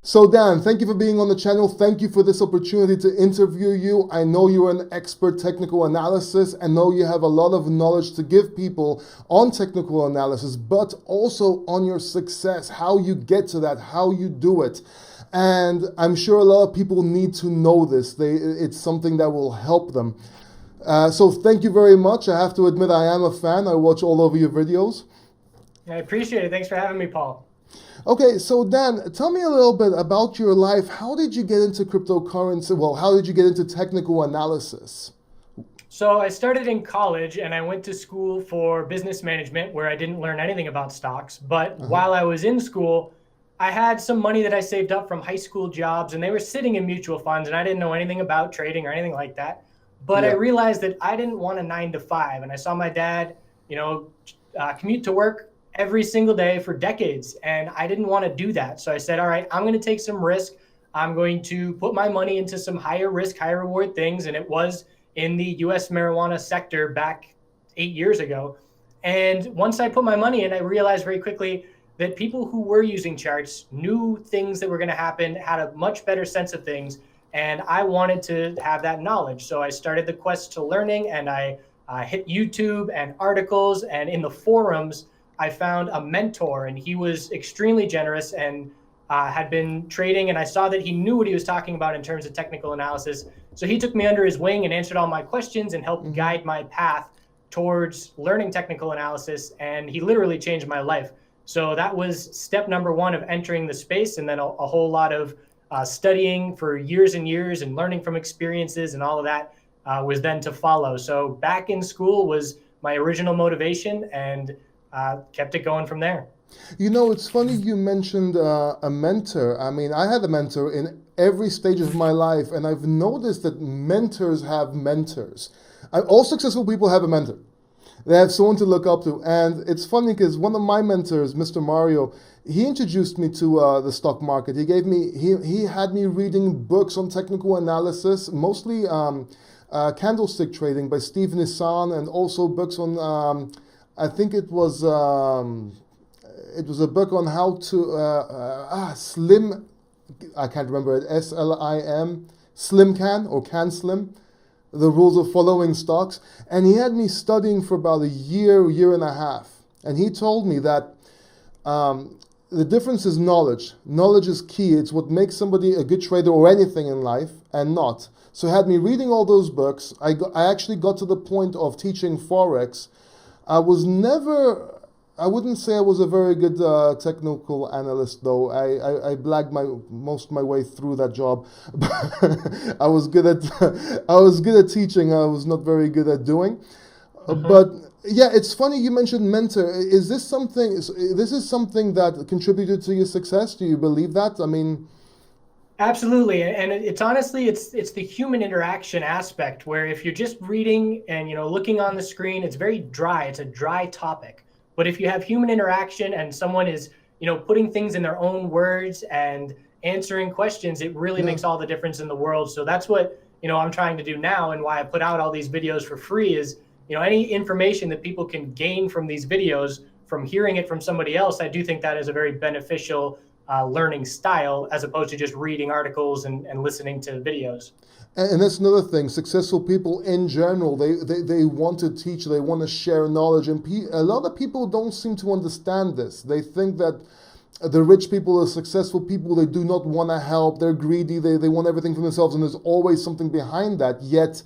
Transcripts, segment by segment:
So Dan, thank you for being on the channel. Thank you for this opportunity to interview you. I know you're an expert technical analysis. I know you have a lot of knowledge to give people on technical analysis, but also on your success, how you get to that, how you do it. And I'm sure a lot of people need to know this. It's something that will help them. So thank you very much. I have to admit I am a fan. I watch all of your videos. I appreciate it. Thanks for having me, Paul. Okay, so Dan, tell me a little bit about your life. How did you get into cryptocurrency? Well, how did you get into technical analysis? So I started in college and I went to school for business management where I didn't learn anything about stocks. But Uh-huh. while I was in school, I had some money that I saved up from high school jobs and they were sitting in mutual funds and I didn't know anything about trading or anything like that. But I Yeah. realized that I didn't want a 9 to 5. And I saw my dad, commute to work every single day for decades. And I didn't want to do that. So I said, all right, I'm going to take some risk. I'm going to put my money into some higher risk, higher reward things. And it was in the US marijuana sector back 8 years ago. And once I put my money in, I realized very quickly that people who were using charts knew things that were going to happen, had a much better sense of things. And I wanted to have that knowledge. So I started the quest to learning and I hit YouTube and articles. And in the forums, I found a mentor and he was extremely generous and had been trading. And I saw that he knew what he was talking about in terms of technical analysis. So he took me under his wing and answered all my questions and helped Hmm. guide my path towards learning technical analysis. And he literally changed my life. So that was step number one of entering the space. And then a whole lot of studying for years and years and learning from experiences and all of that was then to follow. So back in school was my original motivation and kept it going from there. You know, it's funny you mentioned a mentor. I mean, I had a mentor in every stage of my life, and I've noticed that mentors have mentors. All successful people have a mentor. They have someone to look up to. And it's funny because one of my mentors, Mr. Mario, he introduced me to the stock market. He had me reading books on technical analysis, mostly candlestick trading by Steve Nissan, and also books on, I think it was a book on how to slim. I can't remember it. SLIM, Slim Can or Can Slim, the rules of following stocks. And he had me studying for about a year and a half. And he told me that the difference is knowledge. Knowledge is key. It's what makes somebody a good trader or anything in life and not. So he had me reading all those books. I actually got to the point of teaching Forex. I was never, I wouldn't say I was a very good technical analyst, though. I blagged most of my way through that job. I was good at I was good at teaching. I was not very good at doing. Mhm. But yeah, it's funny you mentioned mentor. This is something that contributed to your success? Do you believe that? I mean, Absolutely, and it's honestly it's the human interaction aspect where if you're just reading and looking on the screen, it's very dry. It's a dry topic. But if you have human interaction and someone is putting things in their own words and answering questions, it really yeah. makes all the difference in the world. So that's what I'm trying to do now, and why I put out all these videos for free is any information that people can gain from these videos from hearing it from somebody else. I do think that is a very beneficial learning style as opposed to just reading articles and listening to videos. And that's another thing. Successful people in general, they want to teach, they want to share knowledge. And a lot of people don't seem to understand this. They think that the rich people, the successful people, they do not want to help. They're greedy. They want everything for themselves. And there's always something behind that. Yet,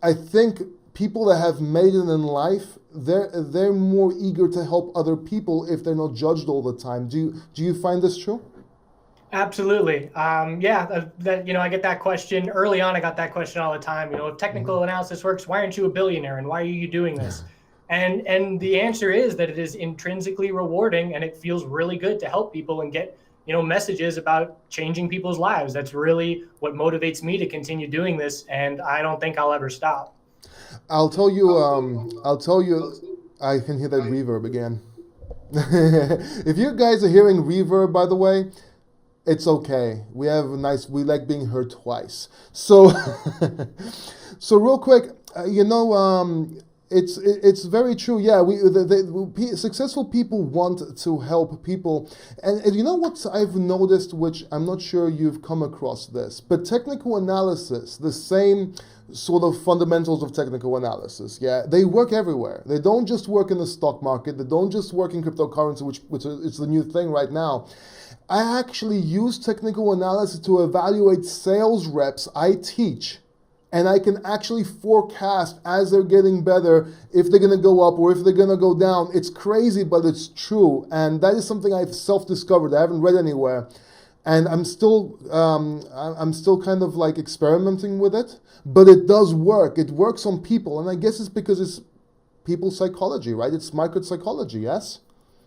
I think people that have made it in life, they're more eager to help other people if they're not judged all the time. Do you find this true? Absolutely. Yeah, I get that question early on. I got that question all the time. If technical analysis works, why aren't you a billionaire and why are you doing this? And the answer is that it is intrinsically rewarding and it feels really good to help people and get messages about changing people's lives. That's really what motivates me to continue doing this, and I don't think I'll ever stop. I'll tell you. I'll tell you. I can hear that reverb again. If you guys are hearing reverb, by the way, it's okay. We like being heard twice. So, so real quick, It's very true. Yeah, successful people want to help people, and you know what I've noticed, which I'm not sure you've come across this, but technical analysis, the same sort of fundamentals of technical analysis. Yeah, they work everywhere. They don't just work in the stock market. They don't just work in cryptocurrency, which is the new thing right now. I actually use technical analysis to evaluate sales reps I teach, and I can actually forecast as they're getting better if they're going to go up or if they're going to go down. It's crazy, but it's true, and that is something I've self-discovered. I haven't read anywhere, and I'm still kind of like experimenting with it, but it does work. It works on people, and I guess it's because it's people's psychology, right? It's market psychology, yes?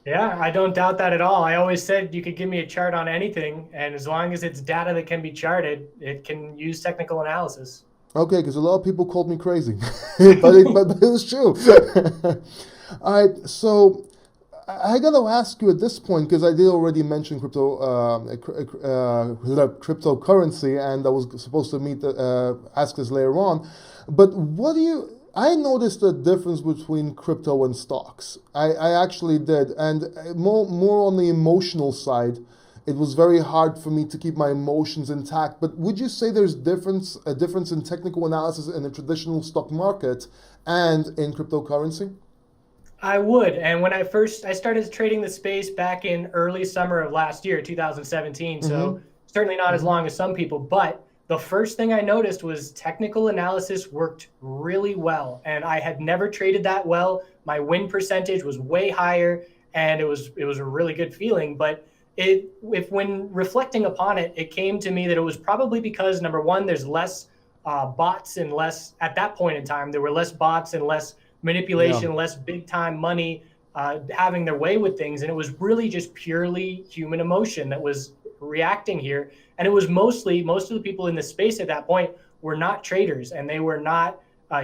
Yeah, I don't doubt that at all. I always said you could give me a chart on anything, and as long as it's data that can be charted, it can use technical analysis. Okay, because a lot of people called me crazy, but it was true. All right, so I got to ask you at this point, because I did already mention cryptocurrency, and I was supposed to ask this later on. But what do you? I noticed a difference between crypto and stocks. I actually did, and more on the emotional side. It was very hard for me to keep my emotions intact. But would you say there's a difference in technical analysis in the traditional stock market and in cryptocurrency? I would. And when I started trading the space back in early summer of last year, 2017. Mm-hmm. So certainly not as long as some people, but the first thing I noticed was technical analysis worked really well. And I had never traded that well. My win percentage was way higher, and it was a really good feeling. But if when reflecting upon it, it came to me that it was probably because number one, there's less bots and less at that point in time. There were less bots and less Yeah. manipulation, less big time money having their way with things, and it was really just purely human emotion that was reacting here. And it was most of the people in the space at that point were not traders, and they were not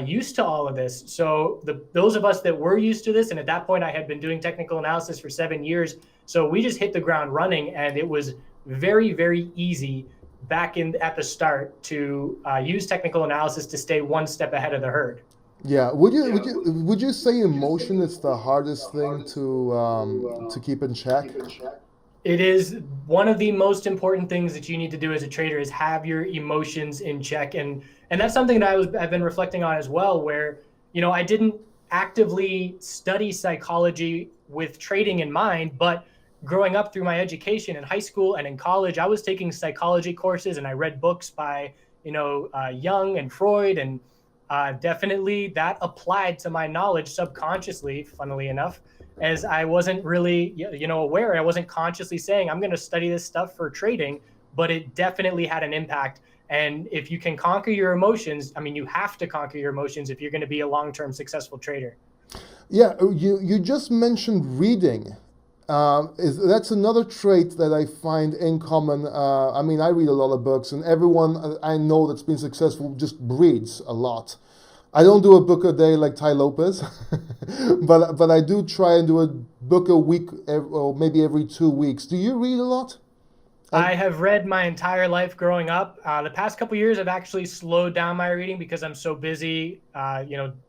used to all of this. So those of us that were used to this, and at that point I had been doing technical analysis for 7 years, so we just hit the ground running, and it was very, very easy back in at the start to use technical analysis to stay one step ahead of the herd. Yeah. Would you say emotion is the hardest thing to keep in check? It is one of the most important things that you need to do as a trader is have your emotions in check. And that's something that I've been reflecting on as well, where, I didn't actively study psychology with trading in mind, but growing up through my education in high school and in college, I was taking psychology courses, and I read books by, Jung and Freud, and definitely that applied to my knowledge subconsciously, funnily enough, as I wasn't really, aware. I wasn't consciously saying, I'm going to study this stuff for trading, but it definitely had an impact. And if you can conquer your emotions, I mean, you have to conquer your emotions if you're going to be a long-term successful trader. Yeah, you just mentioned reading. That's another trait that I find in common. I mean, I read a lot of books, and everyone I know that's been successful just reads a lot. I don't do a book a day like Ty Lopez, but I do try and do a book a week, or maybe every 2 weeks. Do you read a lot? I have read my entire life growing up. The past couple years, I've actually slowed down my reading because I'm so busy,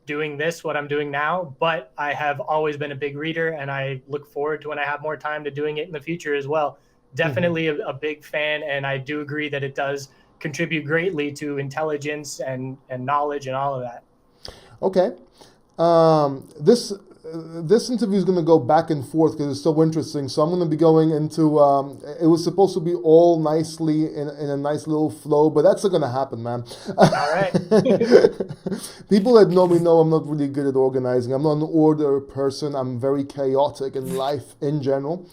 doing what I'm doing now. But I have always been a big reader, and I look forward to when I have more time to doing it in the future as well. Hmm. Definitely a big fan, and I do agree that it does contribute greatly to intelligence and knowledge and all of that. Okay. This interview is going to go back and forth because it's so interesting. So I'm going to be going into. It was supposed to be all nicely in a nice little flow, but that's not going to happen, man. All right. People that know me know I'm not really good at organizing. I'm not an order person. I'm very chaotic in life in general.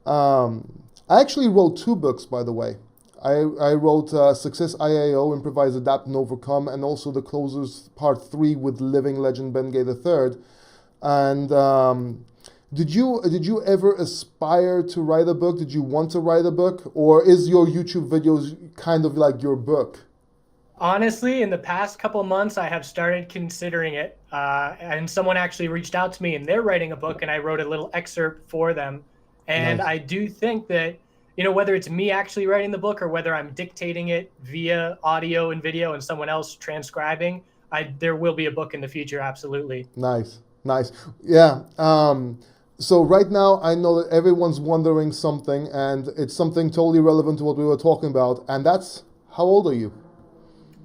I actually wrote 2 books, by the way. I wrote Success IAO, Improvise, Adapt, and Overcome, and also The Closers Part 3 with living legend Ben Gay III. And did you ever aspire to write a book? Did you want to write a book? Or is your YouTube videos kind of like your book? Honestly, in the past couple of months, I have started considering it. And someone actually reached out to me, and they're writing a book, and I wrote a little excerpt for them. And Nice. I do think that, whether it's me actually writing the book or whether I'm dictating it via audio and video and someone else transcribing, there will be a book in the future. Absolutely. Nice, nice. Yeah. So right now, I know that everyone's wondering something, and it's something totally relevant to what we were talking about. And that's, how old are you?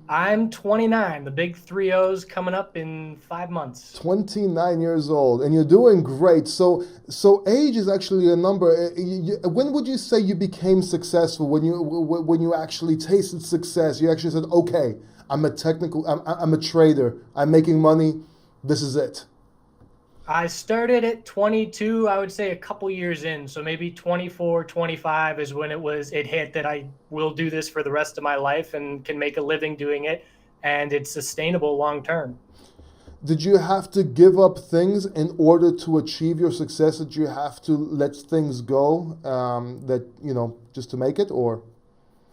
I'm 29. The big three O's coming up in 5 months. 29 years old, and you're doing great. So age is actually a number. When would you say you became successful? When you actually tasted success, you actually said, "Okay, I'm a trader. I'm making money. This is it." I started at 22, I would say a couple years in. So maybe 24, 25 is when it hit that I will do this for the rest of my life and can make a living doing it. And it's sustainable long term. Did you have to give up things in order to achieve your success? Did you have to let things go that just to make it, or?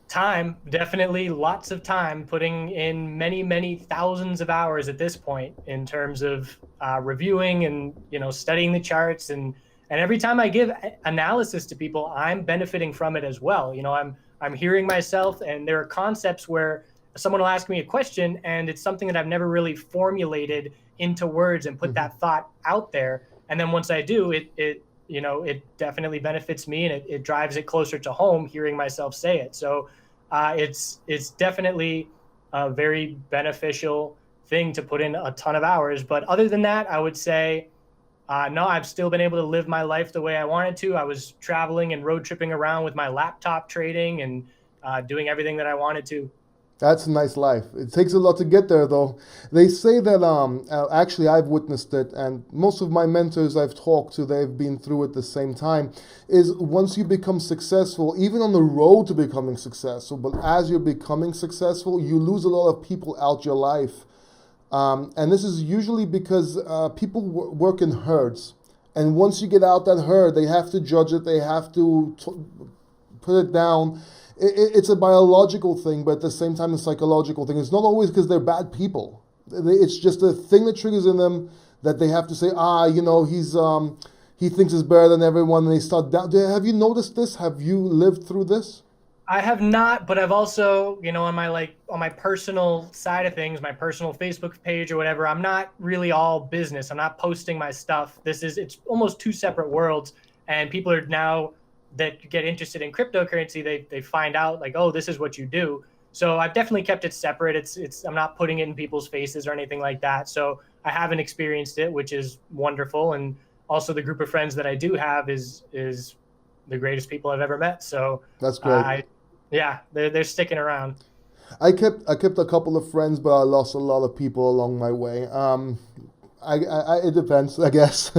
Time, definitely lots of time, putting in many, many thousands of hours at this point in terms of reviewing and studying the charts, and every time I give analysis to people, I'm benefiting from it as well. I'm hearing myself, and there are concepts where someone will ask me a question, and it's something that I've never really formulated into words and put Mhm. that thought out there. And then once I do, it definitely benefits me, and it drives it closer to home hearing myself say it. So it's definitely a very beneficial thing to put in a ton of hours. But other than that, I would say no, I've still been able to live my life the way I wanted to. I was traveling and road tripping around with my laptop trading and doing everything that I wanted to. That's a nice life. It takes a lot to get there, though. They say that, actually, I've witnessed it, and most of my mentors I've talked to, they've been through it the same time. Is once you become successful, even on the road to becoming successful, but as you're becoming successful, you lose a lot of people out your life. And this is usually because people work in herds. And once you get out that herd, they have to judge it, they have to put it down. It's a biological thing, but at the same time, a psychological thing. It's not always because they're bad people. It's just a thing that triggers in them that they have to say, he thinks he's better than everyone, and they start down. Have you noticed this? Have you lived through this? I have not, but I've also, on my personal side of things, my personal Facebook page or whatever, I'm not really all business. I'm not posting my stuff. It's almost two separate worlds. And people are now that get interested in cryptocurrency, they find out like, oh, this is what you do. So I've definitely kept it separate. I'm not putting it in people's faces or anything like that. So I haven't experienced it, which is wonderful. And also the group of friends that I do have is the greatest people I've ever met. So That's great. I yeah, they're sticking around. I kept a couple of friends, but I lost a lot of people along my way. It depends, I guess.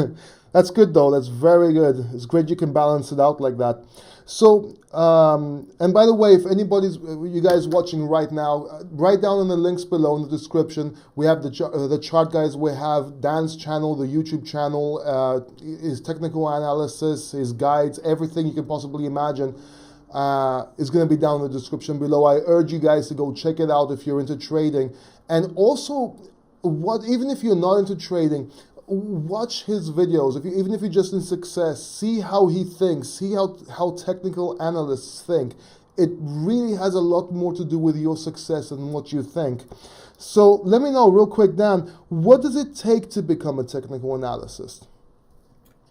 That's good though. That's very good. It's great you can balance it out like that. So, and by the way, if you guys watching right now, write down in the links below in the description. We have the chart guys. We have Dan's channel, the YouTube channel, his technical analysis, his guides, everything you can possibly imagine. Is going to be down in the description below. I urge you guys to go check it out if you're into trading. And also, even if you're not into trading, watch his videos. Even if you're just in success, see how he thinks, see how technical analysts think. It really has a lot more to do with your success than what you think. So let me know real quick, Dan, what does it take to become a technical analyst?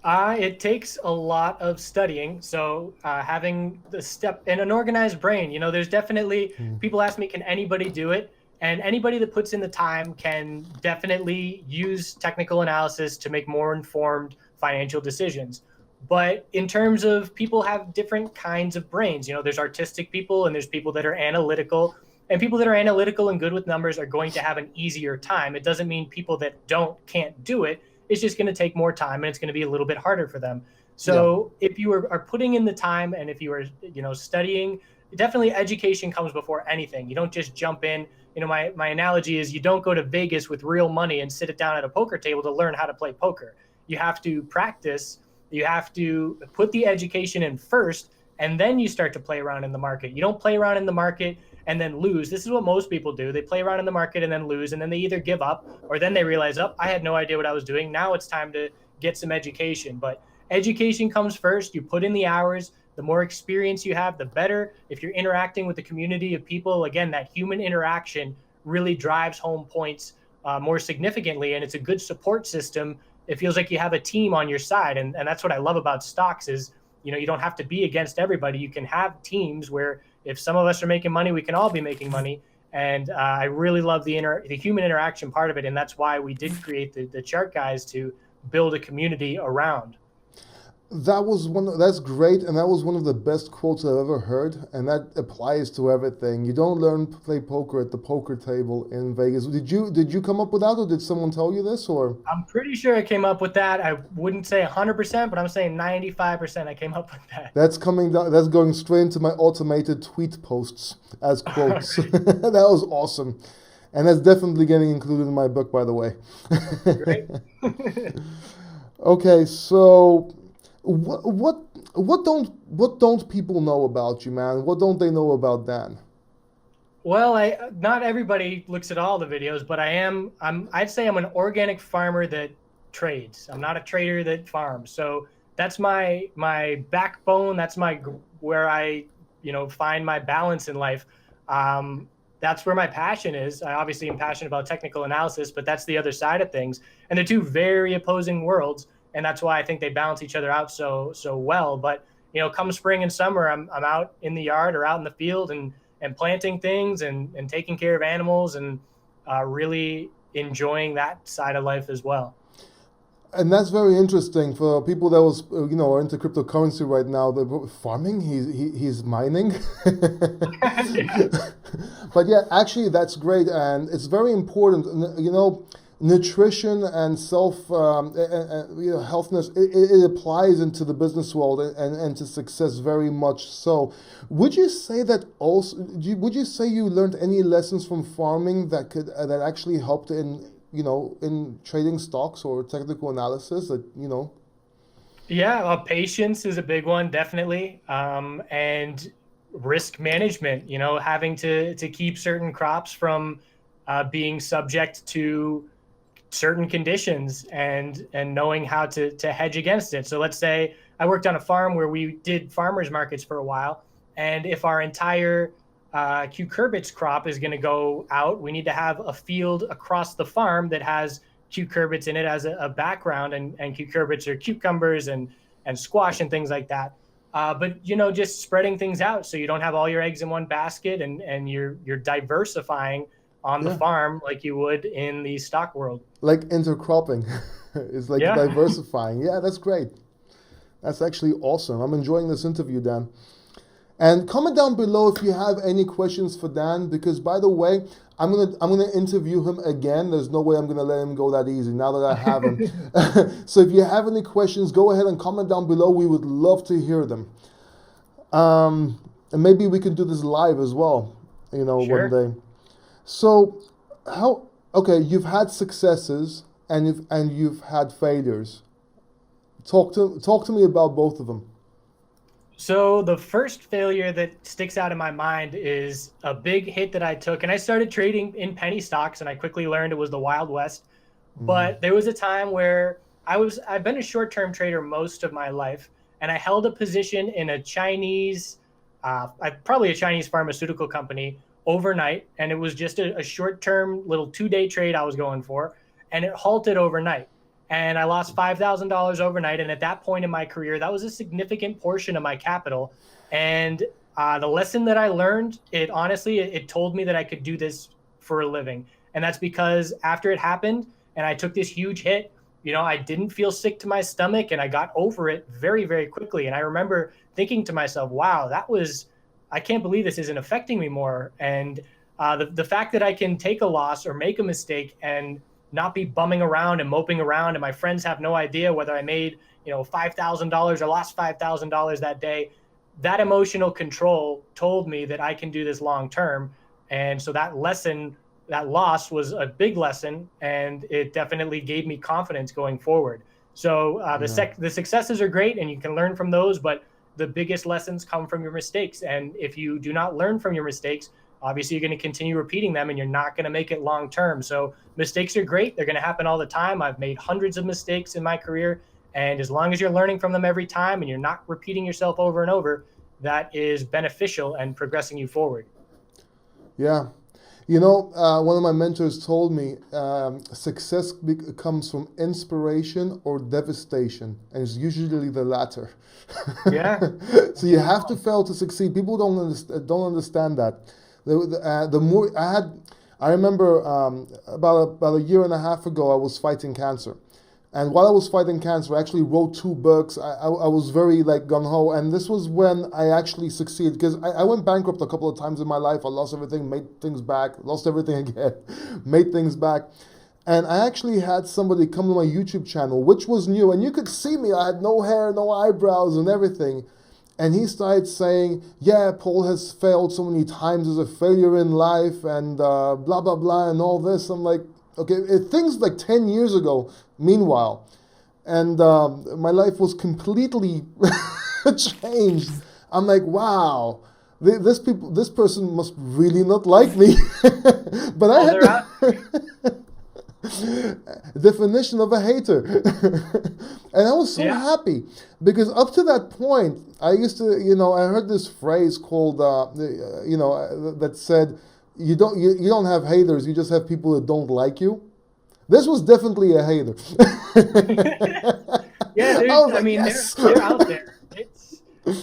It takes a lot of studying. So having the step in an organized brain, there's definitely people ask me, can anybody do it? And anybody that puts in the time can definitely use technical analysis to make more informed financial decisions. But in terms of people have different kinds of brains, there's artistic people and there's people that are analytical. And people that are analytical and good with numbers are going to have an easier time. It doesn't mean people that can't do it. It's just going to take more time and it's going to be a little bit harder for them. Yeah. So if you are putting in the time and if you are, studying, definitely education comes before anything. You don't just jump in. My analogy is you don't go to Vegas with real money and sit it down at a poker table to learn how to play poker. You have to practice. You have to put the education in first, and then you start to play around in the market. You don't play around in the market and then lose. This is what most people do. They play around in the market and then lose, and then they either give up or then they realize, oh, I had no idea what I was doing. Now it's time to get some education. But education comes first. You put in the hours. The more experience you have, the better. If you're interacting with a community of people, again, that human interaction really drives home points more significantly, and it's a good support system. It feels like you have a team on your side, and that's what I love about stocks is, you don't have to be against everybody. You can have teams where if some of us are making money, we can all be making money. And I really love the human interaction part of it, and that's why we did create the chart guys to build a community around. That's great, and that was one of the best quotes I've ever heard, and that applies to everything. You don't learn to play poker at the poker table in Vegas. Did you come up with that, or did someone tell you this, or? I'm pretty sure I came up with that. I wouldn't say 100%, but I'm saying 95% I came up with that. That's coming down. That's going straight into my automated tweet posts as quotes. Right. That was awesome, and that's definitely getting included in my book, by the way. Great. Okay, so what don't people know about you, man? What don't they know about Dan? Well, not everybody looks at all the videos, but I'd say I'm an organic farmer that trades. I'm not a trader that farms. So that's my backbone. That's where I, find my balance in life. That's where my passion is. I obviously am passionate about technical analysis, but that's the other side of things. And they're two very opposing worlds, and that's why I think they balance each other out so well. But come spring and summer, I'm out in the yard or out in the field and planting things and taking care of animals and really enjoying that side of life as well. And that's very interesting for people that are into cryptocurrency right now. They're farming, he's mining. Yeah. But yeah, actually, that's great, and it's very important. Nutrition and healthness, it applies into the business world and to success very much so. Would you say that also? Would you say you learned any lessons from farming that actually helped in trading stocks or technical analysis that? Yeah, patience is a big one, definitely, and risk management. Having to keep certain crops from being subject to certain conditions and knowing how to hedge against it. So let's say I worked on a farm where we did farmers markets for a while, and if our entire cucurbits crop is going to go out, we need to have a field across the farm that has cucurbits in it as a background, and cucurbits are cucumbers and squash and things like that. But just spreading things out so you don't have all your eggs in one basket, and you're diversifying on the Yeah, farm like you would in the stock world. like intercropping. It's like Yeah. diversifying. Yeah, that's great. That's actually awesome. I'm enjoying this interview, Dan. And comment down below if you have any questions for Dan, because by the way, I'm gonna interview him again. There's no way I'm gonna let him go that easy now that I have him. So if you have any questions, go ahead and comment down below. We would love to hear them. And maybe we can do this live as well, one Sure. day. So okay, you've had successes and you've had failures. Talk to me about both of them. So the first failure that sticks out in my mind is a big hit that I took, and I started trading in penny stocks, and I quickly learned it was the Wild West. Mm-hmm. But there was a time where I've been a short-term trader most of my life, and I held a position in a probably a Chinese pharmaceutical company overnight, and it was just a short-term little 2-day trade I was going for, and it halted overnight. And I lost $5,000 overnight. And at that point in my career, that was a significant portion of my capital. And the lesson that I learned, it told me that I could do this for a living. And that's because after it happened and I took this huge hit, I didn't feel sick to my stomach, and I got over it very, very quickly. And I remember thinking to myself, wow, I can't believe this isn't affecting me more. And the fact that I can take a loss or make a mistake and not be bumming around and moping around, and my friends have no idea whether I made $5,000 or lost $5,000 that day. That emotional control told me that I can do this long term, and so that loss was a big lesson, and it definitely gave me confidence going forward. So Yeah. the successes are great, and you can learn from those, but the biggest lessons come from your mistakes. And if you do not learn from your mistakes, obviously you're going to continue repeating them, and you're not going to make it long term. So mistakes are great. They're going to happen all the time. I've made hundreds of mistakes in my career. And as long as you're learning from them every time and you're not repeating yourself over and over, that is beneficial and progressing you forward. Yeah. One of my mentors told me success comes from inspiration or devastation, and it's usually the latter. Yeah. So you have to fail to succeed. People don't understand that. The more I remember about a year and a half ago, I was fighting cancer. And while I was fighting cancer, I actually wrote two books. I was very like gung ho, and this was when I actually succeeded because I went bankrupt a couple of times in my life. I lost everything, made things back, lost everything again, made things back. And I actually had somebody come to my YouTube channel, which was new, and you could see me. I had no hair, no eyebrows, and everything. And he started saying, "Yeah, Paul has failed so many times as a failure in life, and blah blah blah, and all this." I'm like, okay, things like 10 years ago, meanwhile. And my life was completely changed. I'm like, wow, this person must really not like me. But I had definition of a hater. And I was so happy because up to that point, I used to, I heard this phrase called, that said, you don't have haters, you just have people that don't like you. This was definitely a hater. Yeah, I mean, yes. they're out there.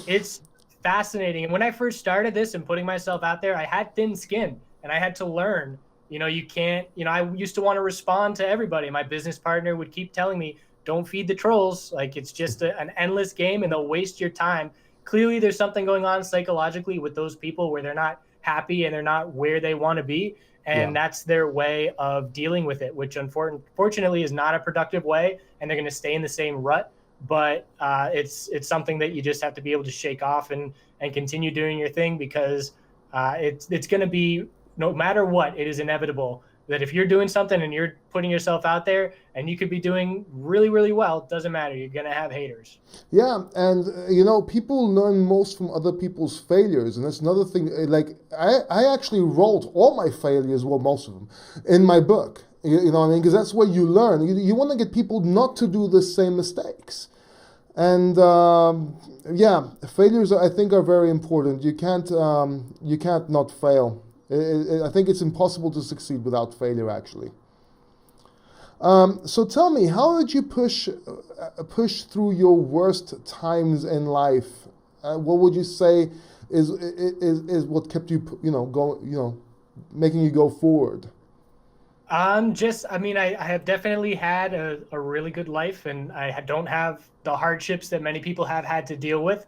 It's fascinating. And when I first started this and putting myself out there, I had thin skin and I had to learn. You can't. I used to want to respond to everybody. My business partner would keep telling me, "Don't feed the trolls. Like it's just an endless game, and they'll waste your time." Clearly, there's something going on psychologically with those people where they're not happy and they're not where they want to be, and that's their way of dealing with it, which unfortunately is not a productive way, and they're going to stay in the same rut. But it's something that you just have to be able to shake off and continue doing your thing, because it's going to be, no matter what, it is inevitable that if you're doing something and you're putting yourself out there and you could be doing really, really well, it doesn't matter. You're going to have haters. Yeah. And, people learn most from other people's failures. And that's another thing. Like, I actually wrote all my failures, well, most of them, in my book. You know what I mean? Because that's where you learn. You want to get people not to do the same mistakes. And failures, I think, are very important. You can't not fail. I think it's impossible to succeed without failure, actually. So tell me, how did you push through your worst times in life? What would you say is what kept you, making you go forward? I have definitely had a really good life, and I don't have the hardships that many people have had to deal with.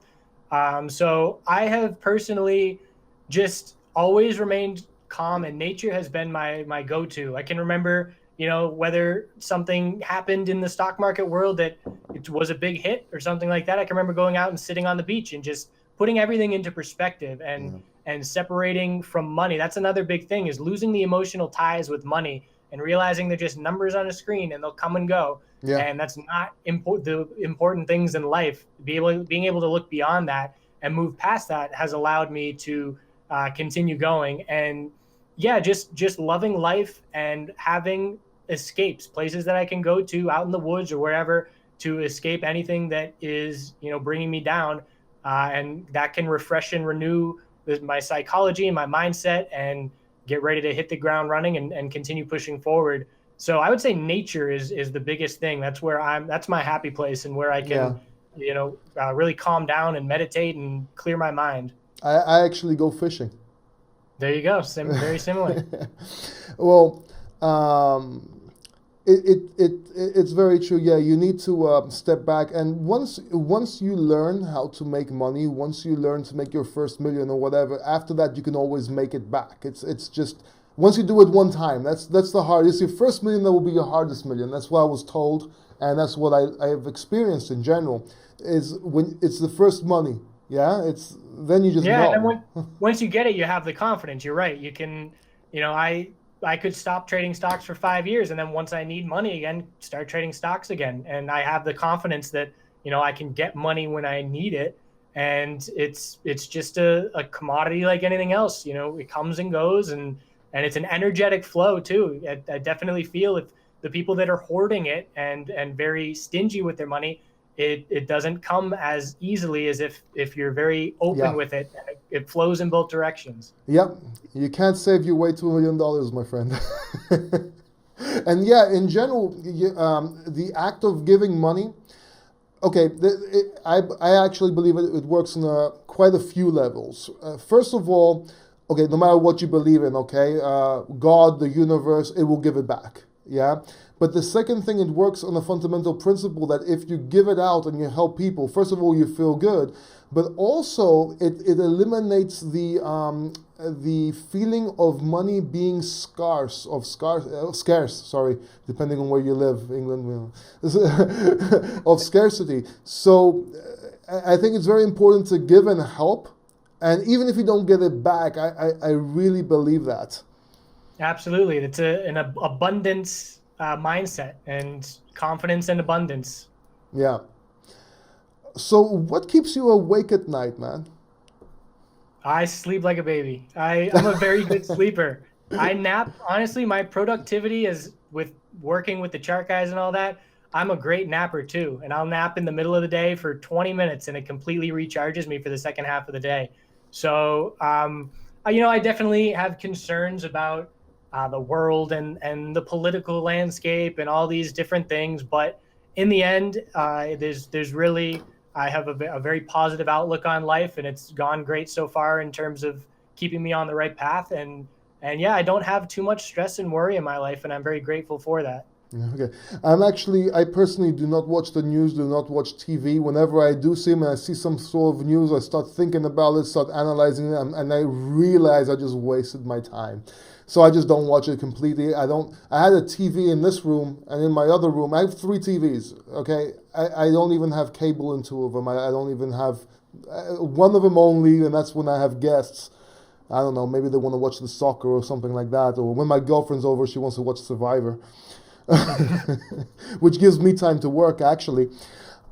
So I have personally just always remained calm, and nature has been my go-to. I can remember, whether something happened in the stock market world that it was a big hit or something like that. I can remember going out and sitting on the beach and just putting everything into perspective and separating from money. That's another big thing, is losing the emotional ties with money and realizing they're just numbers on a screen and they'll come and go. Yeah. And that's not the important things in life. Being able to look beyond that and move past that has allowed me to continue going. And just loving life and having escapes, places that I can go to out in the woods or wherever to escape anything that is, bringing me down. And that can refresh and renew my psychology and my mindset and get ready to hit the ground running and continue pushing forward. So I would say nature is the biggest thing. That's my happy place, and where I can, really calm down and meditate and clear my mind. I actually go fishing. There you go. Very similar. Well, it's very true. Yeah, you need to step back, and once you learn how to make money, once you learn to make your first million or whatever, after that you can always make it back. It's just once you do it one time, that's the hardest. Your first million, that will be your hardest million. That's what I was told, and that's what I have experienced in general. Is when it's the first money. Yeah, it's then you just know. And then once you get it, you have the confidence. You're right. You can, I could stop trading stocks for 5 years, and then once I need money again, start trading stocks again. And I have the confidence that, I can get money when I need it. And it's just a commodity like anything else. It comes and goes, and it's an energetic flow too. I definitely feel if the people that are hoarding it and very stingy with their money, it doesn't come as easily as if you're very open with it. it flows in both directions. Yep, you can't save your way to $1 million, my friend. And yeah, in general, the act of giving money. Okay, I actually believe it works on quite a few levels. First of all, okay, no matter what you believe in, okay, God, the universe, it will give it back. Yeah. But the second thing, it works on a fundamental principle that if you give it out and you help people, first of all, you feel good, but also it eliminates the feeling of money being scarce, sorry, depending on where you live, England, of scarcity. So I think it's very important to give and help. And even if you don't get it back, I really believe that. Absolutely. It's an abundance mindset and confidence and abundance. Yeah. So what keeps you awake at night, man? I sleep like a baby. I'm a very good sleeper. I nap. Honestly, my productivity is with working with the chart guys and all that. I'm a great napper too. And I'll nap in the middle of the day for 20 minutes and it completely recharges me for the second half of the day. So, I definitely have concerns about the world and the political landscape and all these different things. But in the end, there's really I have a very positive outlook on life, and it's gone great so far in terms of keeping me on the right path. And yeah, I don't have too much stress and worry in my life, and I'm very grateful for that. Okay. I personally do not watch the news, do not watch TV. Whenever I do see them and I see some sort of news, I start thinking about it, start analyzing it, and I realize I just wasted my time. So I just don't watch it completely. I had a TV in this room, and in my other room, I have 3 TVs, okay? I don't even have cable in 2 of them. I don't even have one of them only, and that's when I have guests. I don't know, maybe they want to watch the soccer or something like that. Or when my girlfriend's over, she wants to watch Survivor. Which gives me time to work, actually.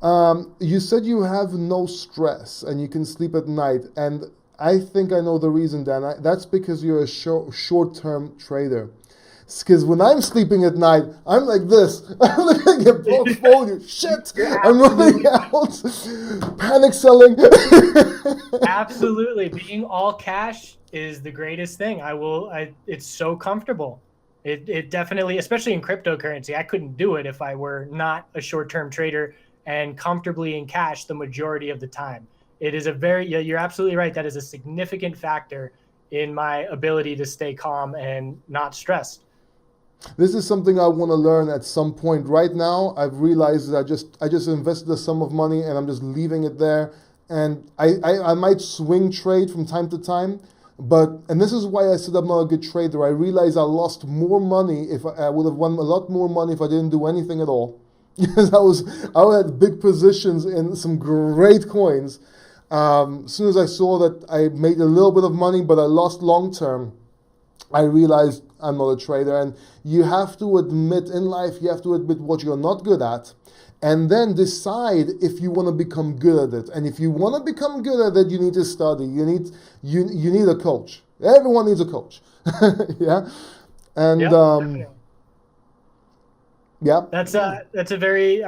You said you have no stress and you can sleep at night. And I think I know the reason, Dan. That's because you're a short-term trader. Because when I'm sleeping at night, I'm like this. I'm looking at portfolio. Shit, I'm running out. Panic selling. Absolutely. Being all cash is the greatest thing. It's so comfortable. It definitely, especially in cryptocurrency, I couldn't do it if I were not a short-term trader and comfortably in cash the majority of the time. It is you're absolutely right. That is a significant factor in my ability to stay calm and not stressed. This is something I want to learn at some point. Right now, I've realized that I just invested a sum of money and I'm just leaving it there. And I might swing trade from time to time, and this is why I said I'm not a good trader. I realized I lost more money if I would have won a lot more money if I didn't do anything at all. Because I had big positions in some great coins. As soon as I saw that I made a little bit of money, but I lost long term, I realized I'm not a trader. And you have to admit in life, you have to admit what you're not good at, and then decide if you want to become good at it. And if you want to become good at it, you need to study. You need a coach. Everyone needs a coach. Yeah. And yeah. That's a very,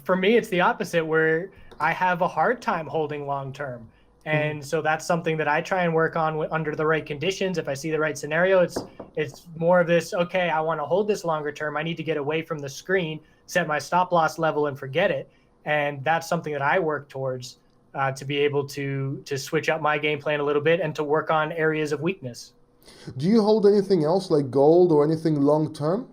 for me, it's the opposite, where I have a hard time holding long term. And so that's something that I try and work on under the right conditions. If I see the right scenario, it's more of this, okay, I want to hold this longer term. I need to get away from the screen, set my stop loss level and forget it. And that's something that I work towards to be able to switch up my game plan a little bit and to work on areas of weakness. Do you hold anything else like gold or anything long term?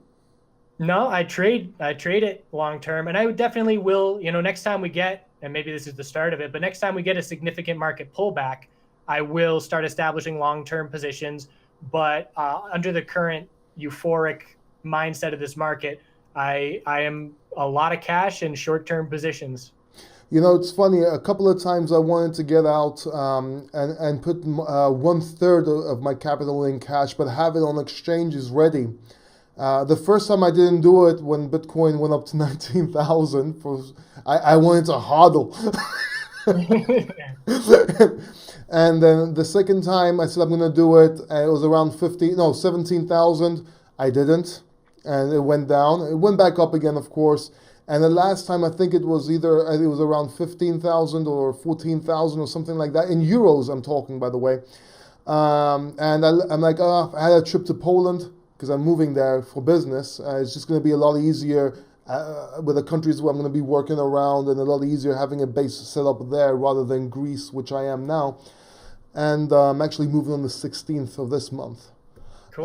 No, I trade it long term, and I definitely will. Next time we get, and maybe this is the start of it, but next time we get a significant market pullback, I will start establishing long term positions. But under the current euphoric mindset of this market, I am a lot of cash and short term positions. It's funny. A couple of times I wanted to get out and put 1/3 of my capital in cash, but have it on exchanges ready. The first time I didn't do it when Bitcoin went up to 19,000. I wanted to hodl. And then the second time I said I'm going to do it, it was around 17,000. I didn't, and it went down. It went back up again, of course. And the last time I think it was it was around 15,000 or 14,000 or something like that in euros. I'm talking, by the way. And I'm like, oh, I had a trip to Poland because I'm moving there for business. It's just going to be a lot easier with the countries where I'm going to be working around, and a lot easier having a base set up there rather than Greece, which I am now. And I'm actually moving on the 16th of this month. Cool.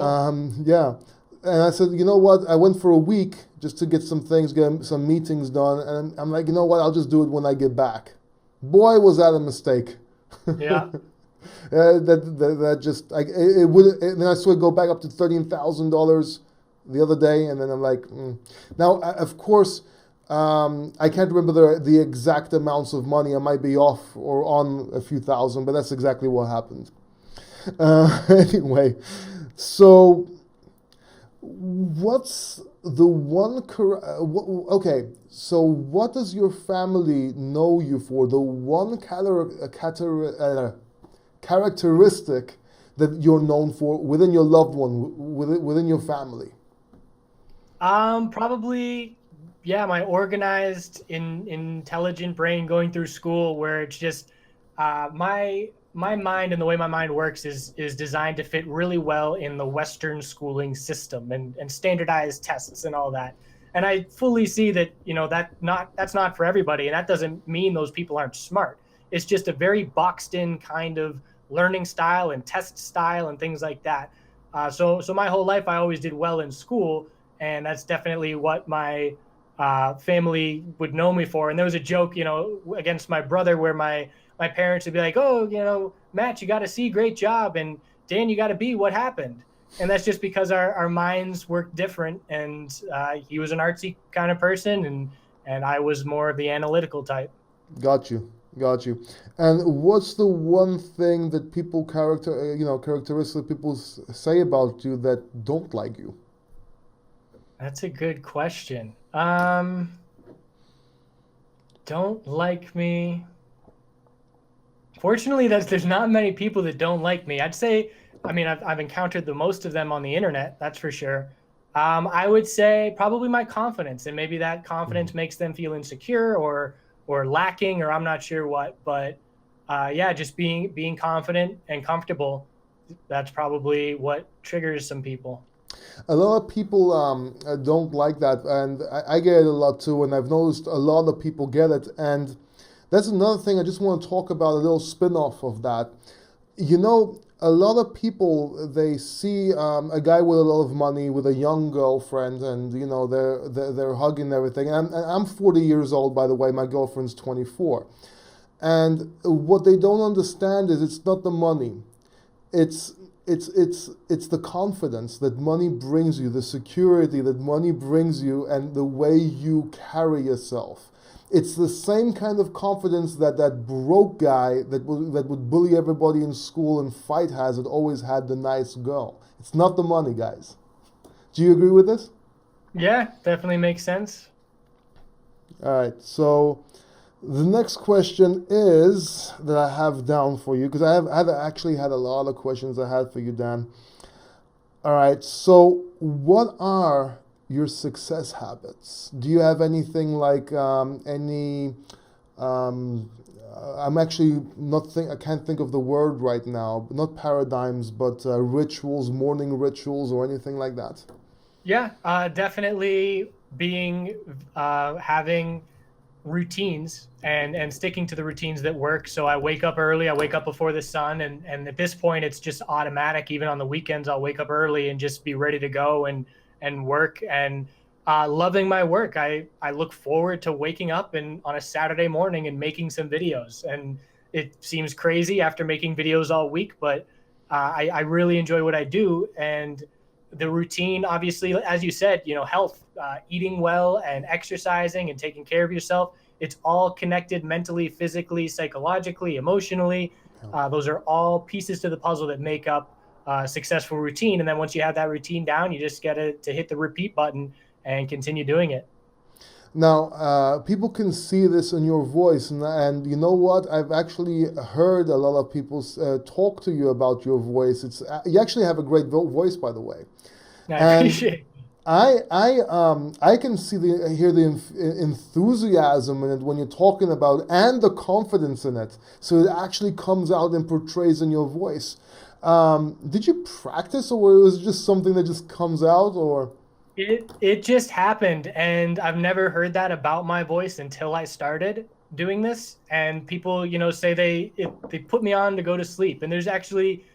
Yeah. And I said, you know what? I went for a week just to get some things, get some meetings done. And I'm like, you know what? I'll just do it when I get back. Boy, was that a mistake. Yeah. That just like it would. And then I saw it go back up to $13,000 the other day, and then I'm like, Now of course, I can't remember the exact amounts of money. I might be off or on a few thousand, but that's exactly what happened. Anyway, so what's the one okay, so what does your family know you for? The one characteristic that you're known for within your loved one, within your family? Probably, yeah, my organized, intelligent brain going through school, where it's just my mind and the way my mind works is designed to fit really well in the Western schooling system and standardized tests and all that. And I fully see that, that's not for everybody, and that doesn't mean those people aren't smart. It's just a very boxed in kind of learning style and test style and things like that. So my whole life I always did well in school, and that's definitely what my family would know me for. And there was a joke, against my brother, where my parents would be like, "Oh, Matt, you got a C, great job," and Dan, you got a B, what happened? And that's just because our minds work different. And he was an artsy kind of person, and I was more of the analytical type. Got you. Got you. And what's the one thing that people characteristic people say about you that don't like you? That's a good question. Don't like me. Fortunately, there's not many people that don't like me. I'd say, I mean, I've encountered the most of them on the internet, that's for sure. I would say probably my confidence, and maybe that confidence makes them feel insecure or lacking, or I'm not sure what. But yeah, just being confident and comfortable. That's probably what triggers some people. A lot of people don't like that, and I get it a lot too. And I've noticed a lot of people get it, and that's another thing I just want to talk about, a little spin-off of that. A lot of people, they see a guy with a lot of money with a young girlfriend, and they're hugging and everything. And I'm 40 years old, by the way. My girlfriend's 24, and what they don't understand is it's not the money. It's it's the confidence that money brings you, the security that money brings you, and the way you carry yourself. It's the same kind of confidence that broke guy that would bully everybody in school and fight has, that always had the nice girl. It's not the money, guys. Do you agree with this? Yeah, definitely makes sense. All right. So the next question is that I have down for you, because I've actually had a lot of questions I had for you, Dan. All right. So what are your success habits? Do you have anything like any? I'm actually not think I can't think of the word right now. Not paradigms, but rituals, morning rituals, or anything like that. Yeah, definitely having routines and sticking to the routines that work. So I wake up early. I wake up before the sun, and at this point, it's just automatic. Even on the weekends, I'll wake up early and just be ready to go and work, and loving my work. I look forward to waking up and on a Saturday morning and making some videos. And it seems crazy after making videos all week, but I really enjoy what I do. And the routine, obviously, as you said, health, eating well and exercising and taking care of yourself. It's all connected mentally, physically, psychologically, emotionally. Those are all pieces to the puzzle that make up a successful routine. And then once you have that routine down, you just get to hit the repeat button and continue doing it. Now, people can see this in your voice, and you know what? I've actually heard a lot of people talk to you about your voice. You actually have a great voice, by the way. I And appreciate it. I can hear the enthusiasm in it when you're talking about, and the confidence in it. So it actually comes out and portrays in your voice. Did you practice, or was it just something that just comes out, or? It just happened, and I've never heard that about my voice until I started doing this. And people, say they put me on to go to sleep. And there's actually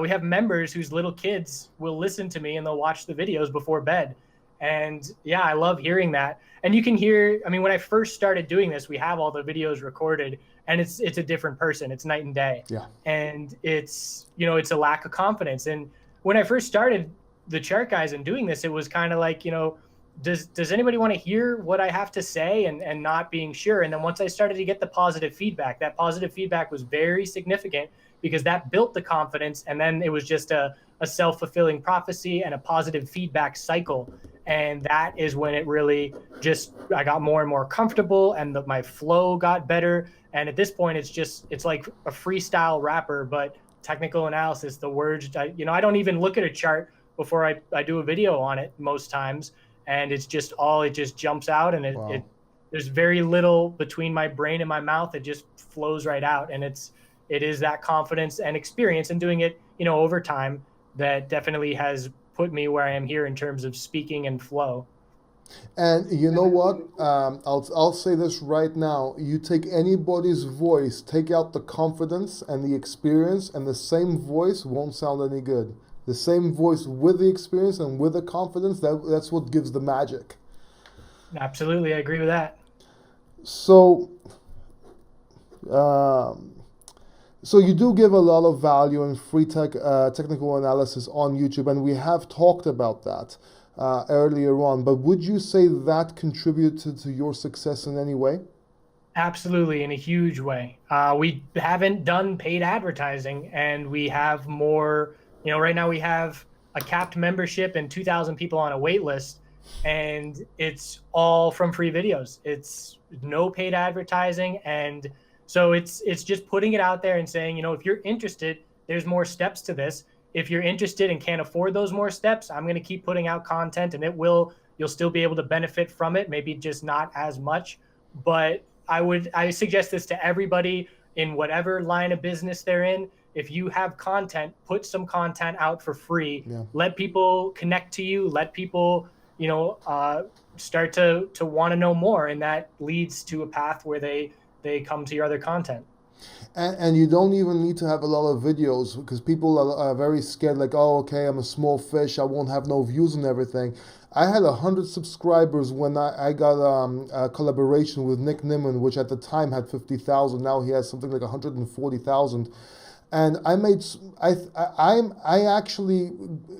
we have members whose little kids will listen to me and they'll watch the videos before bed. And yeah, I love hearing that. And you can hear, I mean, when I first started doing this, we have all the videos recorded, and it's a different person. It's night and day. Yeah. And it's a lack of confidence. And when I first started the chart guys and doing this, it was kind of like, does anybody want to hear what I have to say, and not being sure. And then once I started to get the positive feedback, that positive feedback was very significant, because that built the confidence. And then it was just a self-fulfilling prophecy and a positive feedback cycle. And that is when it really I got more and more comfortable, and my flow got better. And at this point, it's like a freestyle rapper, but technical analysis, the words, I don't even look at a chart before I do a video on it most times. And it just jumps out, and Wow. there's very little between my brain and my mouth. It just flows right out. And it is that confidence and experience and doing it, over time, that definitely has put me where I am here in terms of speaking and flow. And you know what? I'll say this right now. You take anybody's voice, take out the confidence and the experience, and the same voice won't sound any good. The same voice with the experience and with the confidence, that's what gives the magic. Absolutely, I agree with that. So, um, so you do give a lot of value in free technical analysis on YouTube, and we have talked about that earlier on. But would you say that contributed to your success in any way? Absolutely, in a huge way. We haven't done paid advertising, and we have more. Right now we have a capped membership and 2,000 people on a wait list, and it's all from free videos. It's no paid advertising. And so it's just putting it out there and saying, if you're interested, there's more steps to this. If you're interested and can't afford those more steps, I'm going to keep putting out content, and you'll still be able to benefit from it, maybe just not as much. But I suggest this to everybody in whatever line of business they're in. If you have content, put some content out for free. Yeah. Let people connect to you. Let people, start to want to know more, and that leads to a path where they come to your other content. And you don't even need to have a lot of videos, because people are very scared, like, oh, okay, I'm a small fish, I won't have no views and everything. I had 100 subscribers when I got a collaboration with Nick Nimmin, which at the time had 50,000. Now he has something like 140,000. And I actually,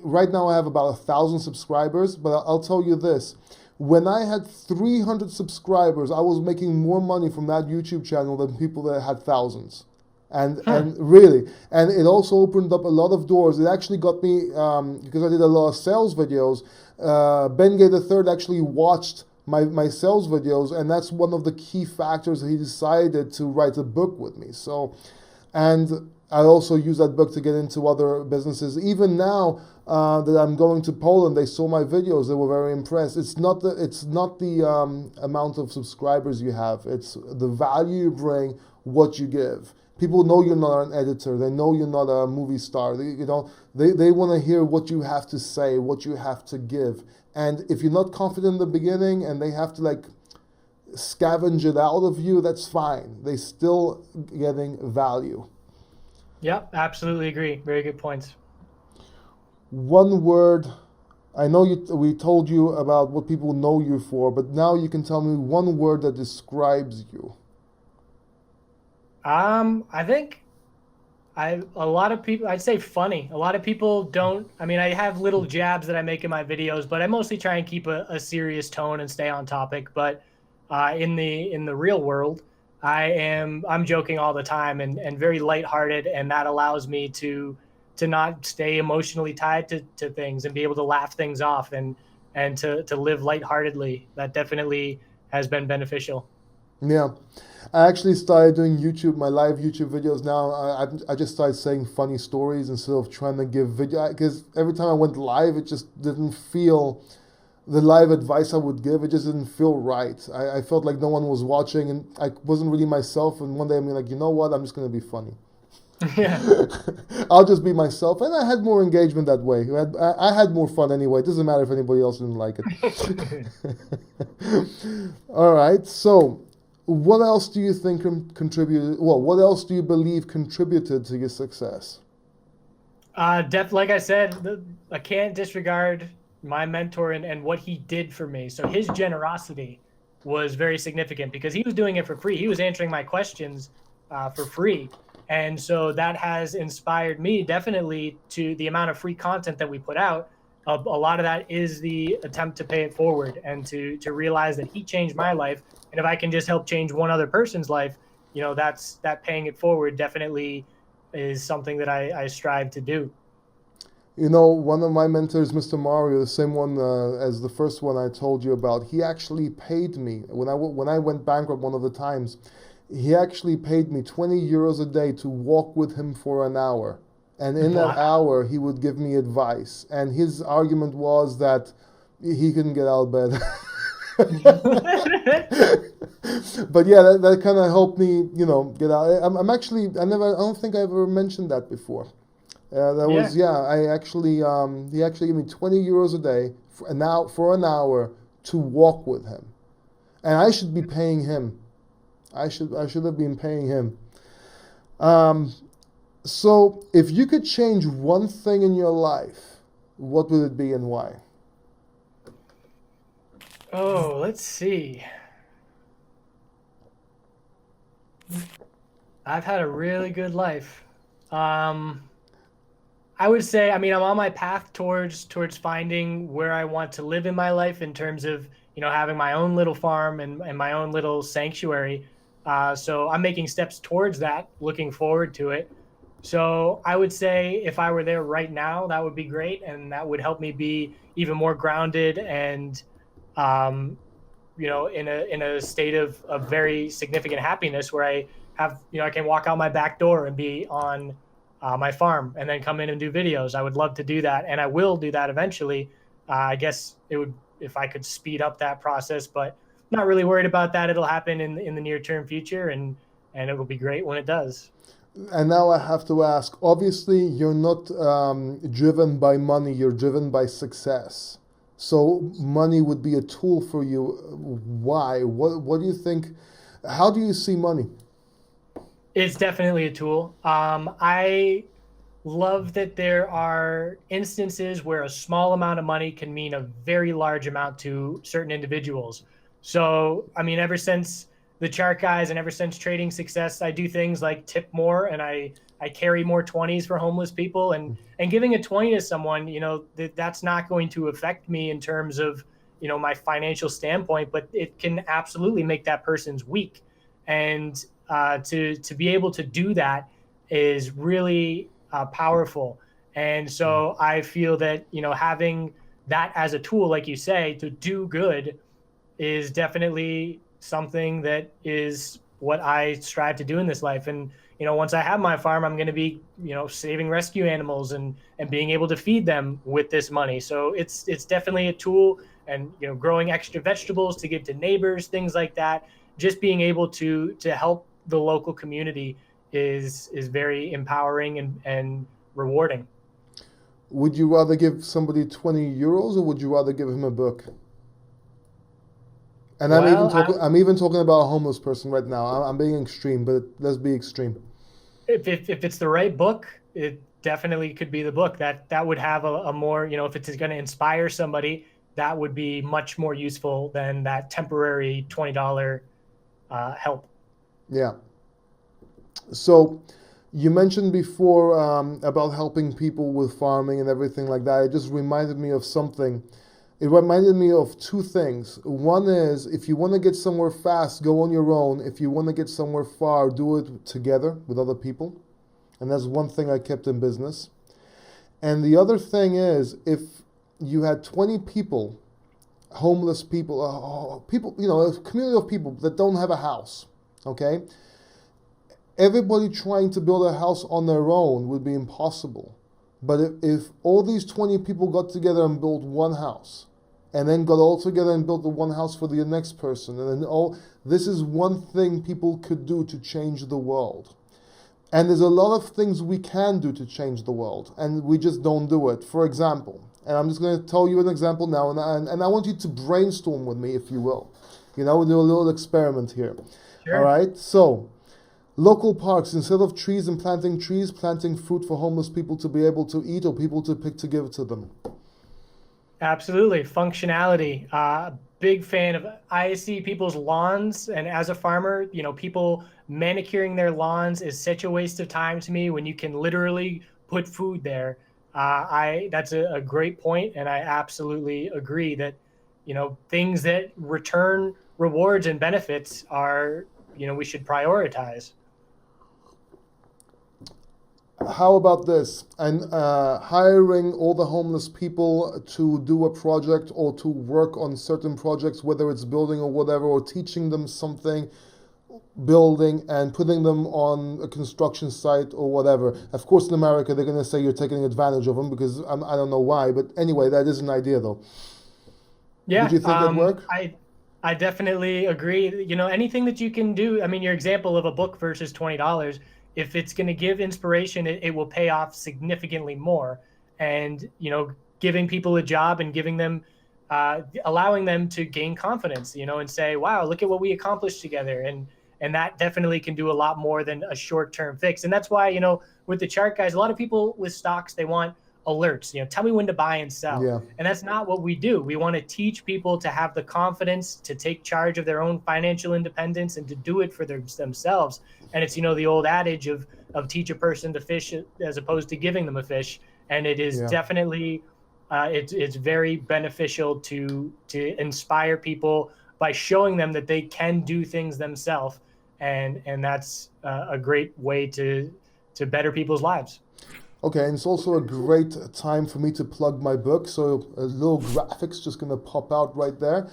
right now I have about 1,000 subscribers, but I'll tell you this. When I had 300 subscribers, I was making more money from that YouTube channel than people that had thousands. And really, and it also opened up a lot of doors. It actually got me, because I did a lot of sales videos, Ben Gay III actually watched my sales videos, and that's one of the key factors that he decided to write a book with me. So, and I also use that book to get into other businesses. Even now that I'm going to Poland, they saw my videos. They were very impressed. It's not the amount of subscribers you have. It's the value you bring, what you give. People know you're not an editor. They know you're not a movie star. They want to hear what you have to say, what you have to give. And if you're not confident in the beginning, and they have to scavenge it out of you, that's fine. They still getting value. Yep, absolutely agree. Very good points. One word. I know we told you about what people know you for, but now you can tell me one word that describes you. I think a lot of people, I'd say funny. A lot of people don't, I mean, I have little jabs that I make in my videos, but I mostly try and keep a serious tone and stay on topic. But in the real world, I'm joking all the time, and very lighthearted, and that allows me to not stay emotionally tied to things, and be able to laugh things off, and to live lightheartedly. That definitely has been beneficial. Yeah, I actually started doing my live YouTube videos now. I just started saying funny stories instead of trying to give video, because every time I went live, it just didn't feel the live advice I would give, it just didn't feel right. I felt like no one was watching, and I wasn't really myself. And one day I'm like, you know what? I'm just going to be funny. Yeah. I'll just be myself. And I had more engagement that way. I had more fun anyway. It doesn't matter if anybody else didn't like it. All right. So, what else do you think contributed? Well, what else do you believe contributed to your success? Like I said, I can't disregard my mentor and what he did for me. So his generosity was very significant because he was doing it for free. He was answering my questions for free. And so that has inspired me definitely to the amount of free content that we put out. A lot of that is the attempt to pay it forward and to realize that he changed my life. And if I can just help change one other person's life, that paying it forward definitely is something that I strive to do. You know, one of my mentors, Mr. Mario, the same one as the first one I told you about, he actually paid me when I went bankrupt one of the times. He actually paid me 20 euros a day to walk with him for an hour. And in that hour, he would give me advice. And his argument was that he couldn't get out of bed. But yeah, that kind of helped me, get out. I don't think I ever mentioned that before. He actually gave me 20 euros a day for an hour to walk with him. And I should be paying him. I should have been paying him. So if you could change one thing in your life, what would it be and why? Oh, let's see. I've had a really good life. I would say, I'm on my path towards finding where I want to live in my life in terms of, having my own little farm and my own little sanctuary. So I'm making steps towards that, looking forward to it. So I would say if I were there right now, that would be great. And that would help me be even more grounded and, in a state of very significant happiness where I have, I can walk out my back door and be on my farm and then come in and do videos. I would love to do that. And I will do that eventually. I guess it would, if I could speed up that process, but not really worried about that. It'll happen in the near term future and it will be great when it does. And now I have to ask, obviously you're not driven by money, you're driven by success. So money would be a tool for you. Why? What do you think? How do you see money? It's definitely a tool. I love that there are instances where a small amount of money can mean a very large amount to certain individuals. So, ever since the chart guys and ever since trading success, I do things like tip more and I carry more 20s for homeless people and giving a 20 to someone, that's not going to affect me in terms of, my financial standpoint, but it can absolutely make that person's week. And to be able to do that is really powerful. And so I feel that, having that as a tool, like you say, to do good is definitely something that is what I strive to do in this life. And, once I have my farm, I'm going to be, saving rescue animals and being able to feed them with this money. So it's definitely a tool and, growing extra vegetables to give to neighbors, things like that. Just being able to help the local community is very empowering and rewarding. Would you rather give somebody 20 euros or would you rather give him a book? And I'm even talking about a homeless person right now. I'm being extreme, but let's be extreme. If it's the right book, it definitely could be the book. That would have a more, if it's going to inspire somebody, that would be much more useful than that temporary $20 help. Yeah. So you mentioned before about helping people with farming and everything like that. It just reminded me of something. It reminded me of two things. One is, if you want to get somewhere fast, go on your own. If you want to get somewhere far, do it together with other people. And that's one thing I kept in business. And the other thing is, if you had 20 people, homeless people, a community of people that don't have a house, okay? Everybody trying to build a house on their own would be impossible. But if all these 20 people got together and built one house, and then got all together and built the one house for the next person. And then this is one thing people could do to change the world. And there's a lot of things we can do to change the world, and we just don't do it. For example, and I'm just going to tell you an example now, and I want you to brainstorm with me, if you will. We'll do a little experiment here. Sure. All right? So, local parks, instead of trees and planting trees, planting fruit for homeless people to be able to eat or people to pick to give to them. Absolutely. Functionality. Big fan of, I see people's lawns, and as a farmer, people manicuring their lawns is such a waste of time to me when you can literally put food there. That's a great point, and I absolutely agree that, things that return rewards and benefits are, we should prioritize. How about this? And hiring all the homeless people to do a project or to work on certain projects, whether it's building or whatever, or teaching them something, building, and putting them on a construction site or whatever. Of course, in America, they're going to say you're taking advantage of them because I don't know why. But anyway, that is an idea, though. Yeah. Would you think that'd work? I definitely agree. Anything that you can do. I mean, your example of a book versus $20, if it's going to give inspiration, it will pay off significantly more. And, giving people a job and giving them, allowing them to gain confidence, and say, wow, look at what we accomplished together. And that definitely can do a lot more than a short-term fix. And that's why, with the chart guys, a lot of people with stocks, they want alerts, tell me when to buy and sell. Yeah. And that's not what we do. We want to teach people to have the confidence to take charge of their own financial independence and to do it for themselves. And it's, the old adage of teach a person to fish as opposed to giving them a fish. And it is definitely, it's very beneficial to inspire people by showing them that they can do things themselves. And that's a great way to better people's lives. Okay, and it's also a great time for me to plug my book. So a little graphics just going to pop out right there.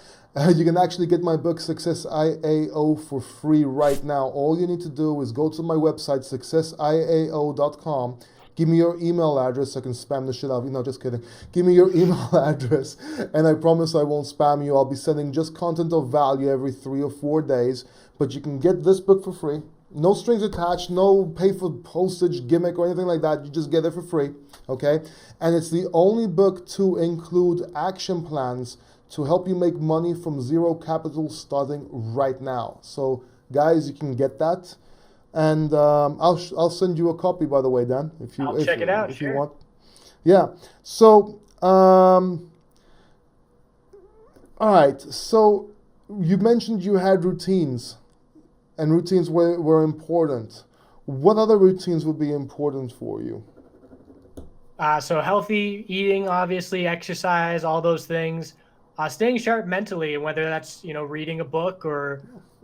You can actually get my book, Success IAO, for free right now. All you need to do is go to my website, successiao.com. Give me your email address. I can spam the shit out of you. No, just kidding. Give me your email address, and I promise I won't spam you. I'll be sending just content of value every 3 or 4 days. But you can get this book for free. No strings attached, no pay for postage gimmick or anything like that. You just get it for free, okay? And it's the only book to include action plans to help you make money from zero capital starting right now. So, guys, you can get that. And I'll send you a copy, by the way, Dan. I'll check it out, if sure. you want. Yeah. So, all right. So, you mentioned you had routines. And routines were important. What other routines would be important for you? So healthy eating, obviously, exercise, all those things. Staying sharp mentally, and whether that's reading a book or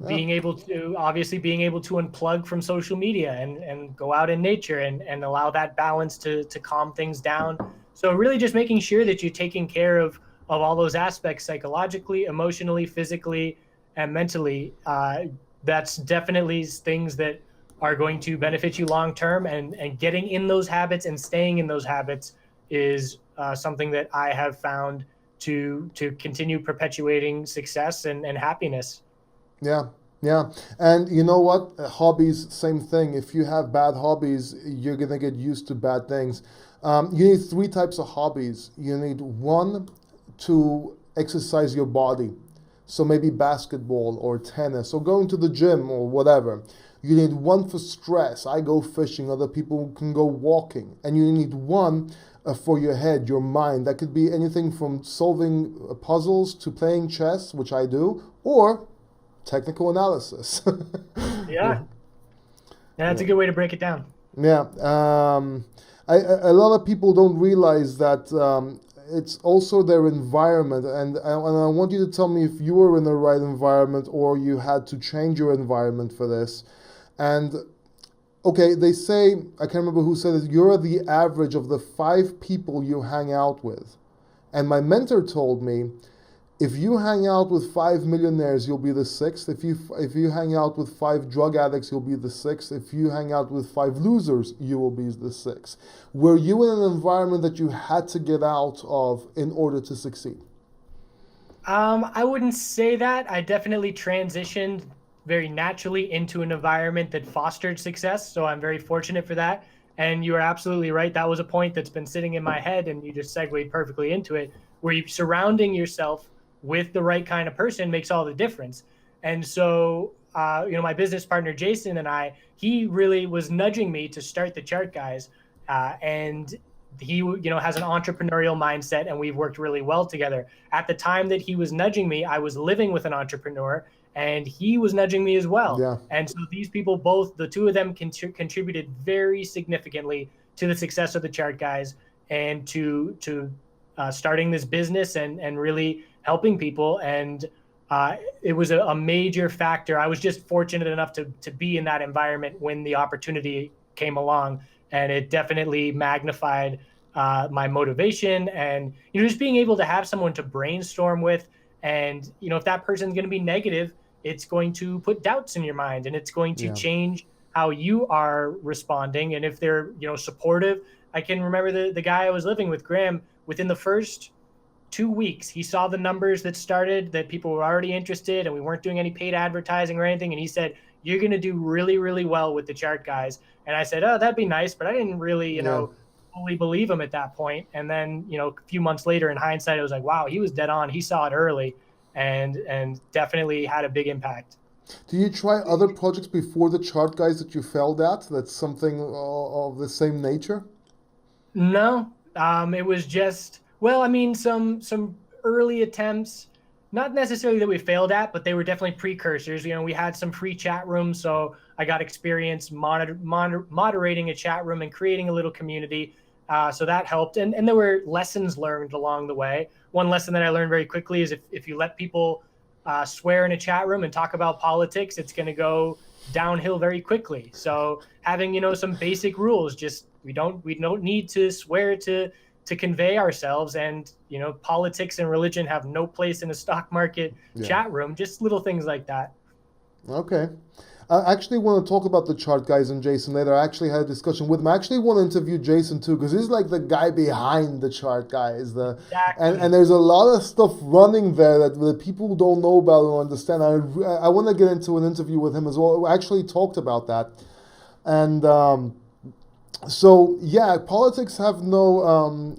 being able to unplug from social media and go out in nature and allow that balance to calm things down. So really just making sure that you're taking care of all those aspects psychologically, emotionally, physically, and mentally. That's definitely things that are going to benefit you long term, and getting in those habits and staying in those habits is something that I have found to continue perpetuating success and happiness. Yeah. And you know what? Hobbies, same thing. If you have bad hobbies, you're going to get used to bad things. You need 3 types of hobbies. You need 1 to exercise your body. So maybe basketball or tennis or going to the gym or whatever. You need 1 for stress. I go fishing. Other people can go walking. And you need 1 for your head, your mind. That could be anything from solving puzzles to playing chess, which I do, or technical analysis. Yeah, that's a good way to break it down. Yeah. A lot of people don't realize that it's also their environment, and I want you to tell me if you were in the right environment or you had to change your environment for this. And okay, they say, I can't remember who said it, you're the average of the 5 people you hang out with. And my mentor told me, if you hang out with 5 millionaires, you'll be the 6th. If you hang out with 5 drug addicts, you'll be the 6th. If you hang out with 5 losers, you will be the 6th. Were you in an environment that you had to get out of in order to succeed? I wouldn't say that. I definitely transitioned very naturally into an environment that fostered success. So I'm very fortunate for that. And you are absolutely right. That was a point that's been sitting in my head, and you just segued perfectly into it, where you surrounding yourself with the right kind of person makes all the difference. And so, my business partner Jason and I, he really was nudging me to start the Chart Guys, and he, has an entrepreneurial mindset, and we've worked really well together. At the time that he was nudging me, I was living with an entrepreneur, and he was nudging me as well. Yeah. And so these people, both the two of them, contributed very significantly to the success of the Chart Guys, and to starting this business, and really helping people. And it was a major factor. I was just fortunate enough to be in that environment when the opportunity came along, and it definitely magnified my motivation, and just being able to have someone to brainstorm with. And if that person's going to be negative, it's going to put doubts in your mind, and it's going to Yeah. change how you are responding. And if they're supportive, I can remember the guy I was living with, Graham. Within the first 2 weeks, he saw the numbers that people were already interested, and we weren't doing any paid advertising or anything. And he said, "You're going to do really, really well with the Chart Guys." And I said, "Oh, that'd be nice," but I didn't really, Yeah. fully believe him at that point. And then, a few months later, in hindsight, it was like, wow, he was dead on. He saw it early, and definitely had a big impact. Do you try other projects before the Chart Guys that you failed at? That's something of the same nature? No, it was just, well, I mean, some early attempts, not necessarily that we failed at, but they were definitely precursors. We had some free chat rooms, so I got experience moderating a chat room and creating a little community. So that helped, and there were lessons learned along the way. One lesson that I learned very quickly is if you let people swear in a chat room and talk about politics, it's going to go downhill very quickly. So having some basic rules, just we don't need to swear to convey ourselves, and politics and religion have no place in a stock market Yeah. chat room. Just little things like that. Okay. I actually want to talk about the Chart Guys and Jason later. I actually had a discussion with him. I actually want to interview Jason too, because he's like the guy behind the Chart Guys. Exactly. And there's a lot of stuff running there that people don't know about or understand. I want to get into an interview with him as well. We actually talked about that. And so, yeah, politics have no...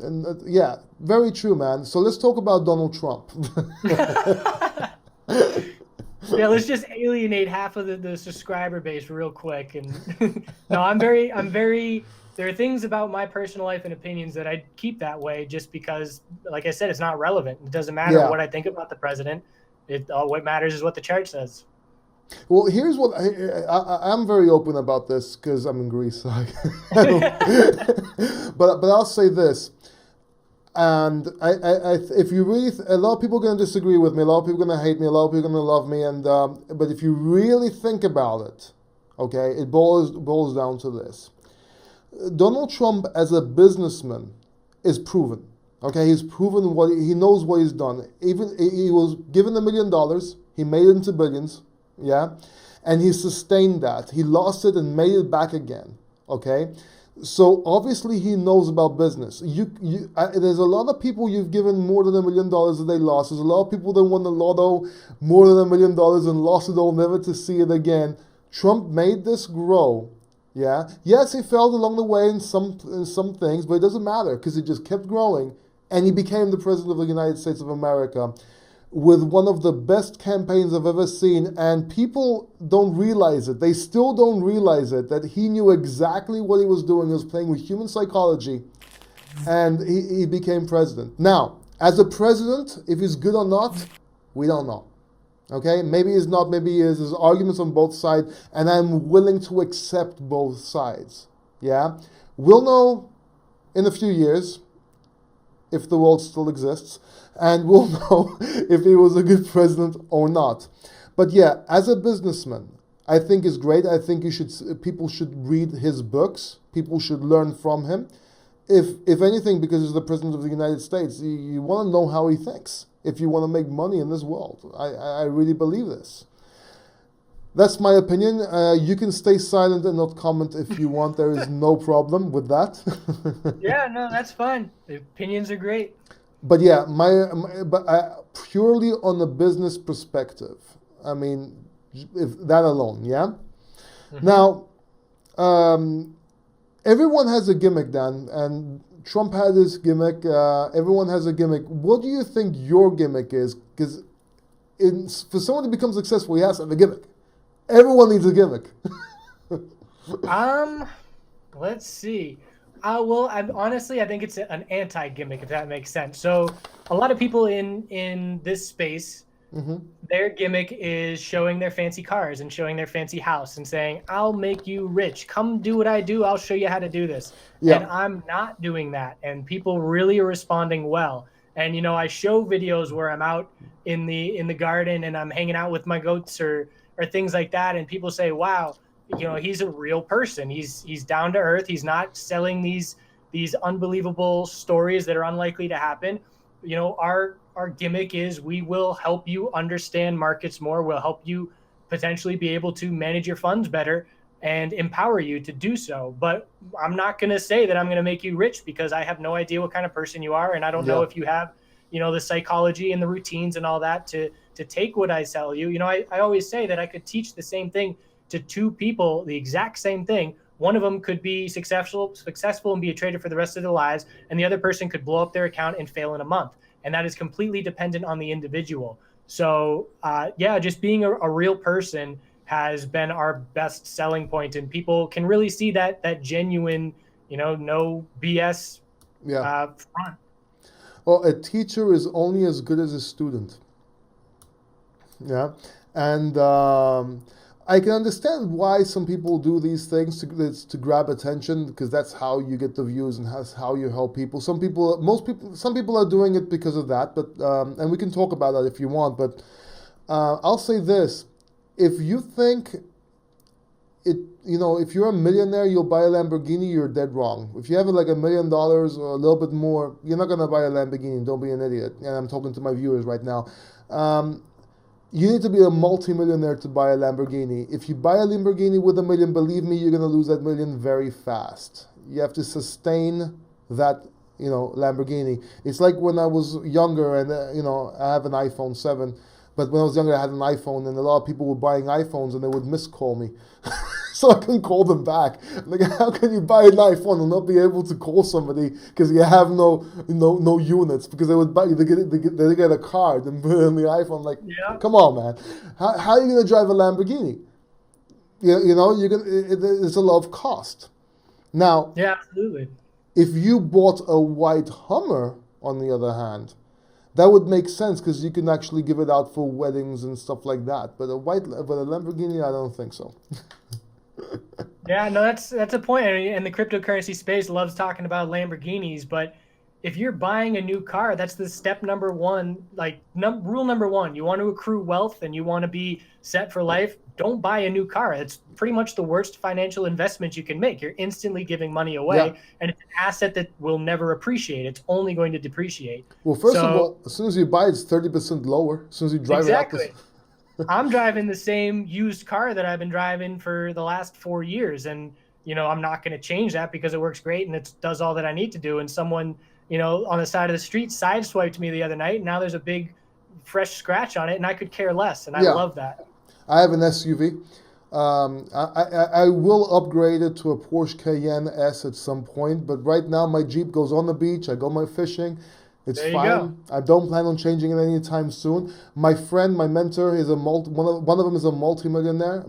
yeah, very true, man. So let's talk about Donald Trump. Yeah, let's just alienate half of the subscriber base real quick. And no, I'm very, there are things about my personal life and opinions that I keep that way, just because, like I said, it's not relevant. It doesn't matter Yeah. what I think about the president. What matters is what the chart says. Well, here's what I'm very open about this because I'm in Greece. But I'll say this, and if you really, a lot of people are going to disagree with me. A lot of people are going to hate me. A lot of people are going to love me. And but if you really think about it, okay, it boils down to this: Donald Trump as a businessman is proven. Okay, he's proven what he knows what he's done. Even he was given $1 million, he made it into billions. Yeah, and he sustained that. He lost it and made it back again. Okay, so obviously he knows about business. There's a lot of people you've given more than $1 million that they lost. There's a lot of people that won the lotto more than $1 million and lost it all, never to see it again. Trump made this grow. Yeah, yes, he failed along the way in some things, but it doesn't matter because he just kept growing, and he became the president of the United States of America, with one of the best campaigns I've ever seen, and people don't realize it. They still don't realize it, that he knew exactly what he was doing. He was playing with human psychology, and he became president. Now, as a president, if he's good or not, we don't know. Okay? Maybe he's not, maybe he is. There's arguments on both sides, and I'm willing to accept both sides. Yeah? We'll know in a few years if the world still exists, and we'll know if he was a good president or not. But yeah, as a businessman, I think is great. I think people should read his books. People should learn from him. If anything, because he's the president of the United States, you want to know how he thinks. If you want to make money in this world, I really believe this. That's my opinion. You can stay silent and not comment if you want. There is no problem with that. Yeah, no, that's fine. The opinions are great. But yeah, but purely on the business perspective, I mean, if that alone, yeah. Hmm. Now, um, everyone has a gimmick, Dan, and Trump had his gimmick. Everyone has a gimmick. What do you think your gimmick is? Because for someone to become successful, he has to have a gimmick. Everyone needs a gimmick. Um, let's see. Well, I think it's an anti-gimmick, if that makes sense. So a lot of people in this space, Hmm. their gimmick is showing their fancy cars and showing their fancy house and saying, "I'll make you rich. Come do what I do. I'll show you how to do this." Yeah, And I'm not doing that, and people really are responding well. And I show videos where I'm out in the garden and I'm hanging out with my goats or things like that, and people say, "Wow, he's a real person. He's down to earth. He's not selling these unbelievable stories that are unlikely to happen." Our gimmick is we will help you understand markets more. We'll help you potentially be able to manage your funds better and empower you to do so. But I'm not going to say that I'm going to make you rich, because I have no idea what kind of person you are, and I don't know yeah, if you have the psychology and the routines and all that to take what I tell you. I always say that I could teach the same thing to two people, the exact same thing. One of them could be successful and be a trader for the rest of their lives, and the other person could blow up their account and fail in a month. And that is completely dependent on the individual. So, yeah, just being a real person has been our best selling point, and people can really see that genuine, no BS yeah. front. Well, a teacher is only as good as a student. Yeah, and I can understand why some people do these things to grab attention, because that's how you get the views and that's how you help people. Some people are doing it because of that, but and we can talk about that if you want. But I'll say this: if you think if you're a millionaire, you'll buy a Lamborghini, you're dead wrong. If you have like $1 million or a little bit more, you're not gonna buy a Lamborghini. Don't be an idiot. And I'm talking to my viewers right now. Um, you need to be a multimillionaire to buy a Lamborghini. If you buy a Lamborghini with $1 million, believe me, you're gonna lose that million very fast. You have to sustain that, Lamborghini. It's like when I was younger, and I have an iPhone 7. But when I was younger, I had an iPhone, and a lot of people were buying iPhones, and they would miscall me. So I couldn't call them back. Like, how can you buy an iPhone and not be able to call somebody because you have no units? Because they get a card and put it on the iPhone. Like, Yeah. come on, man. How are you gonna drive a Lamborghini? It's a lot of cost. Now, Yeah, absolutely. if you bought a white Hummer, on the other hand, that would make sense because you can actually give it out for weddings and stuff like that. But a Lamborghini, I don't think so. Yeah, no, that's a point. And the cryptocurrency space loves talking about Lamborghinis, but if you're buying a new car, that's the step number one, like rule number one. You want to accrue wealth and you want to be set for life. Don't buy a new car. It's pretty much the worst financial investment you can make. You're instantly giving money Yeah. away, and it's an asset that will never appreciate. It's only going to depreciate. Well, first of So, all, as soon as you buy it, it's 30% lower. As soon as you drive it out exactly. this. I'm driving the same used car that I've been driving for the last 4 years. And, I'm not going to change that because it works great and it does all that I need to do. And someone, on the side of the street sideswiped me the other night. And now there's a big fresh scratch on it, and I could care less. And I Yeah, love that. I have an SUV. I will upgrade it to a Porsche Cayenne S at some point, but right now my Jeep goes on the beach. I go my fishing. It's There you go. fine. I don't plan on changing it anytime soon. My friend, my mentor, is one of them is a multi-millionaire.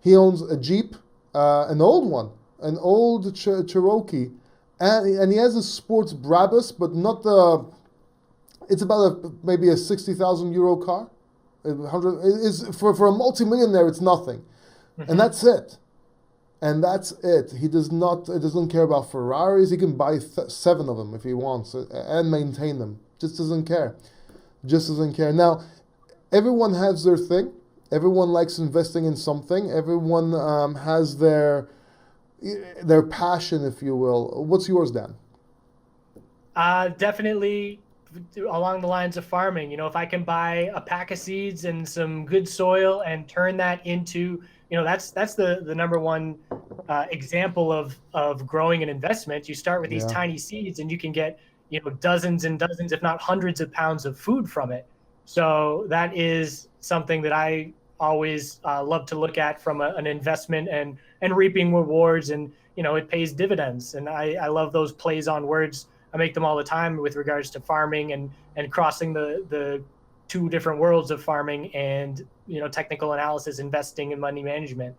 He owns a Jeep, an old one, an old Cherokee, and he has a sports Brabus, but not the. It's about maybe a 60,000 euro car. 100 is for a multi-millionaire, it's nothing, and Hmm. that's it. And that's it. He doesn't care about Ferraris. He can buy 7 of them if he wants, and maintain them. Just doesn't care. Just doesn't care. Now, everyone has their thing. Everyone likes investing in something. Everyone has their passion, if you will. What's yours, Dan? Definitely along the lines of farming. If I can buy a pack of seeds and some good soil and turn that into, that's the number one example of growing an investment. You start with these Yeah. tiny seeds and you can get, dozens and dozens, if not hundreds of pounds of food from it. So that is something that I always love to look at from an investment and reaping rewards, and it pays dividends. And I love those plays on words. I make them all the time with regards to farming and crossing the two different worlds of farming and technical analysis, investing, and money management.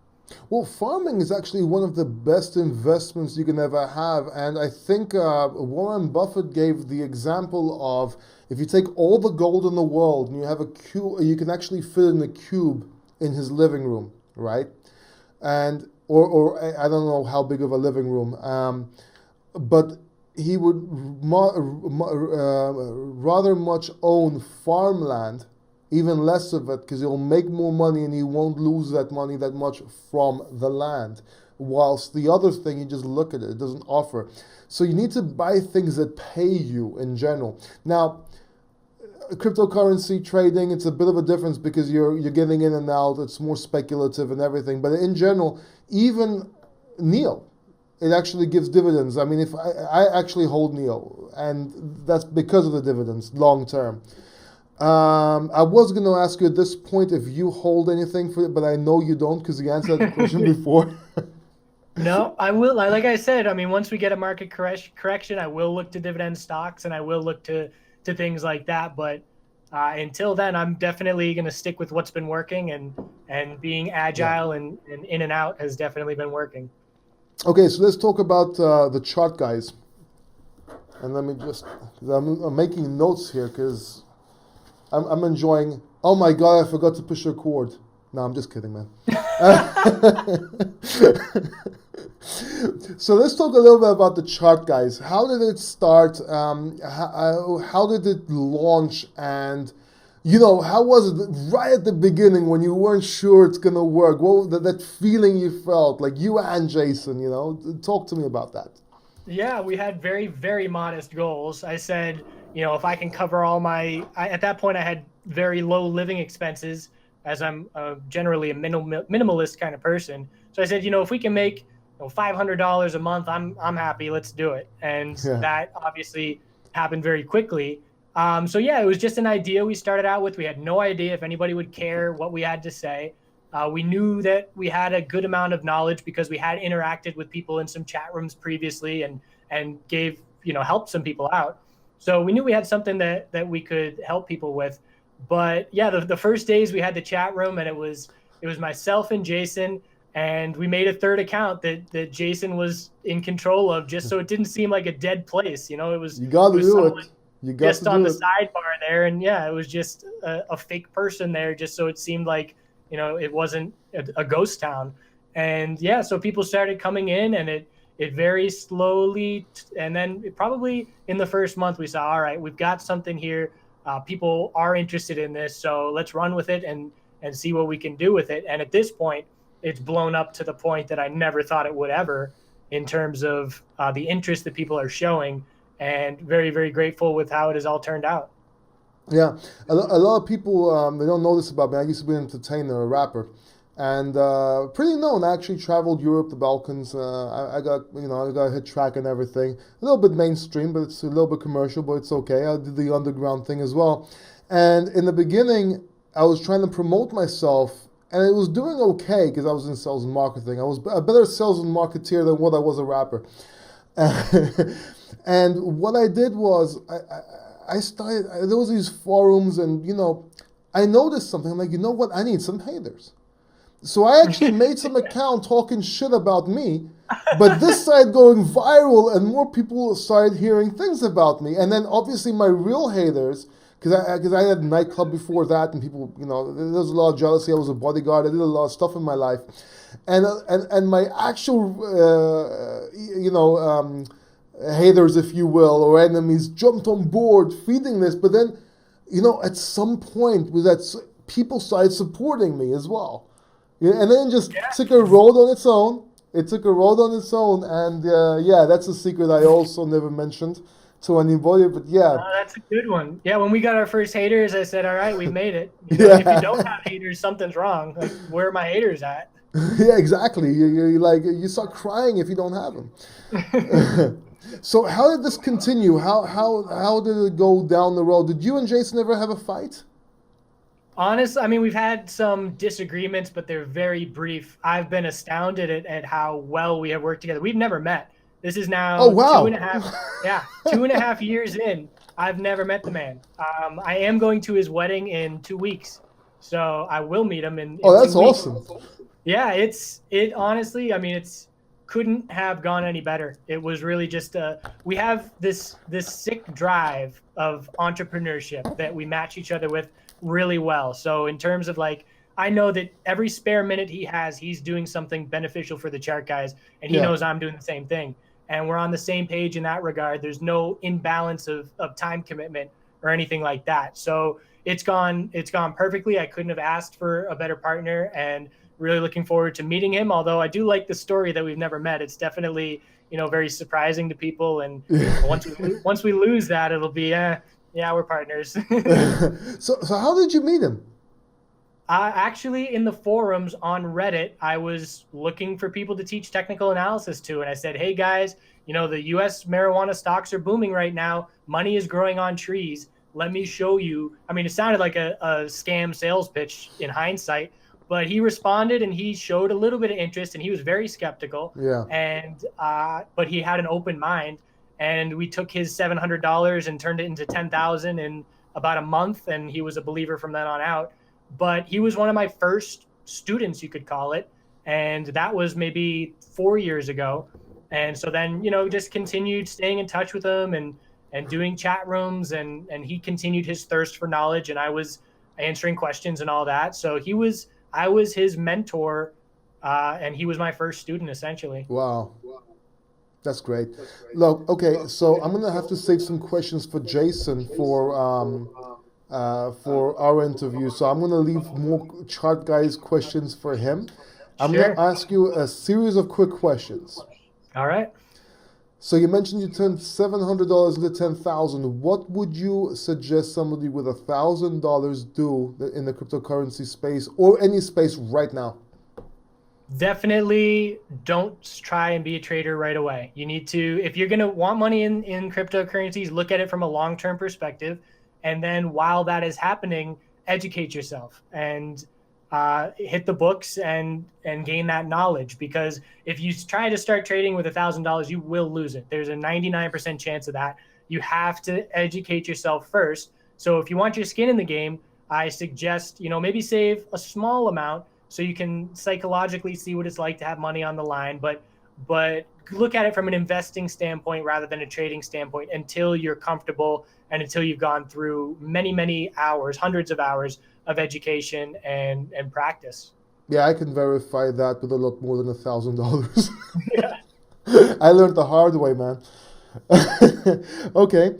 Well, farming is actually one of the best investments you can ever have. And I think Warren Buffett gave the example of if you take all the gold in the world and you have a cube, you can actually fit in a cube in his living room, right? And or I don't know how big of a living room, but he would rather much own farmland, even less of it, because he'll make more money and he won't lose that money that much from the land. Whilst the other thing, you just look at it, it doesn't offer. So you need to buy things that pay you in general. Now, cryptocurrency trading, it's a bit of a difference because you're getting in and out, it's more speculative and everything. But in general, even NEO, it actually gives dividends. I mean, if I actually hold NEO, and that's because of the dividends long term. I was going to ask you at this point if you hold anything for it, but I know you don't because you answered the question before. No, I will. Like I said, I mean, once we get a market correction, I will look to dividend stocks and I will look to things like that. But until then, I'm definitely going to stick with what's been working, and being agile and in and out has definitely been working. Okay, so let's talk about the chart guys. And let me just, I'm making notes here because I'm enjoying. Oh my God, I forgot to push record. No, I'm just kidding, man. So let's talk a little bit about the chart guys. How did it start? How did it launch? And how was it right at the beginning when you weren't sure it's gonna work? What was that feeling you felt, like you and Jason? Talk to me about that. Yeah, we had very, very modest goals. I said, if I can cover all at that point I had very low living expenses, as I'm generally a minimalist kind of person. So I said, if we can make $500 a month, I'm happy. Let's do it. And that obviously happened very quickly. So yeah, it was just an idea we started out with. We had no idea if anybody would care what we had to say. We knew that we had a good amount of knowledge because we had interacted with people in some chat rooms previously and gave, helped some people out. So we knew we had something that we could help people with. But yeah, the first days we had the chat room, and it was myself and Jason, and we made a third account that Jason was in control of, just so it didn't seem like a dead place. It was, you got to do it. You got just to on do the it. sidebar there, and yeah, it was just a fake person there, just so it seemed like it wasn't a ghost town. And yeah, so people started coming in, and it very slowly, and then probably in the first month we saw, all right, we've got something here. People are interested in this, so let's run with it and see what we can do with it. And at this point, it's blown up to the point that I never thought it would ever, in terms of the interest that people are showing, and very, very grateful with how it has all turned out. Yeah, a lot of people, they don't know this about me. I used to be an entertainer, a rapper, and pretty known. I actually traveled Europe, the Balkans. I got a hit track and everything. A little bit mainstream, but it's a little bit commercial, but it's okay. I did the underground thing as well. And in the beginning, I was trying to promote myself, and it was doing okay because I was in sales and marketing. I was a better sales and marketeer than what I was a rapper. And what I did was I started, there was these forums, and I noticed something. I'm like, you know what? I need some haters. So I actually made some account talking shit about me, but this started going viral, and more people started hearing things about me. And then obviously my real haters, because I had a nightclub before that, and people, there was a lot of jealousy. I was a bodyguard. I did a lot of stuff in my life, and my actual, haters, if you will, or enemies jumped on board feeding this. But then, at some point, people started supporting me as well. And then just took a road on its own. It took a road on its own, and that's a secret I also never mentioned to anybody. But yeah, that's a good one. Yeah, when we got our first haters, I said, "All right, we made it. If you don't have haters, something's wrong. Like, where are my haters at?" Yeah, exactly. You start crying if you don't have them. So how did this continue? How did it go down the road? Did you and Jason ever have a fight? Honestly, I mean, we've had some disagreements, but they're very brief. I've been astounded at how well we have worked together. We've never met. This is Oh now two and wow. a half, yeah, 2.5 years in. I've never met the man. I am going to his wedding in 2 weeks, so I will meet him in Oh, in two that's weeks. awesome. Yeah, it honestly, I mean, it's couldn't have gone any better. It was really just we have this sick drive of entrepreneurship that we match each other with really well. So in terms of like, I know that every spare minute he has, he's doing something beneficial for the chart guys, and he Yeah. knows I'm doing the same thing. And we're on the same page in that regard. There's no imbalance of time commitment or anything like that. So it's gone perfectly. I couldn't have asked for a better partner, and really looking forward to meeting him. Although I do like the story that we've never met. It's definitely, very surprising to people. And once we lose that, it'll be yeah, we're partners. So how did you meet him? Actually, in the forums on Reddit, I was looking for people to teach technical analysis to, and I said, "Hey guys, the U.S. marijuana stocks are booming right now. Money is growing on trees. Let me show you." I mean, it sounded like a scam sales pitch in hindsight, but he responded and he showed a little bit of interest, and he was very skeptical. Yeah. And but he had an open mind, and we took his $700 and turned it into 10,000 in about a month, and he was a believer from then on out. But he was one of my first students, you could call it, and that was maybe 4 years ago. And so then, just continued staying in touch with him and doing chat rooms, and he continued his thirst for knowledge, and I was answering questions and all that. So I was his mentor, and he was my first student essentially. Wow. That's great. Look, okay, so I'm gonna have to save some questions for Jason for our interview. So I'm gonna leave more chart guys questions for him. I'm gonna Sure. ask you a series of quick questions. All right. So you mentioned you turned $700 into 10,000. What would you suggest somebody with $1,000 do in the cryptocurrency space or any space right now? Definitely don't try and be a trader right away. You need to, if you're going to want money in cryptocurrencies, look at it from a long-term perspective. And then while that is happening, educate yourself and hit the books and gain that knowledge. Because if you try to start trading with $1,000, you will lose it. There's a 99% chance of that. You have to educate yourself first. So if you want your skin in the game, I suggest, maybe save a small amount so you can psychologically see what it's like to have money on the line, but look at it from an investing standpoint rather than a trading standpoint until you're comfortable and until you've gone through many, many hours, hundreds of hours of education and practice. Yeah, I can verify that with a lot more than $1,000. Yeah. I learned the hard way, man. Okay.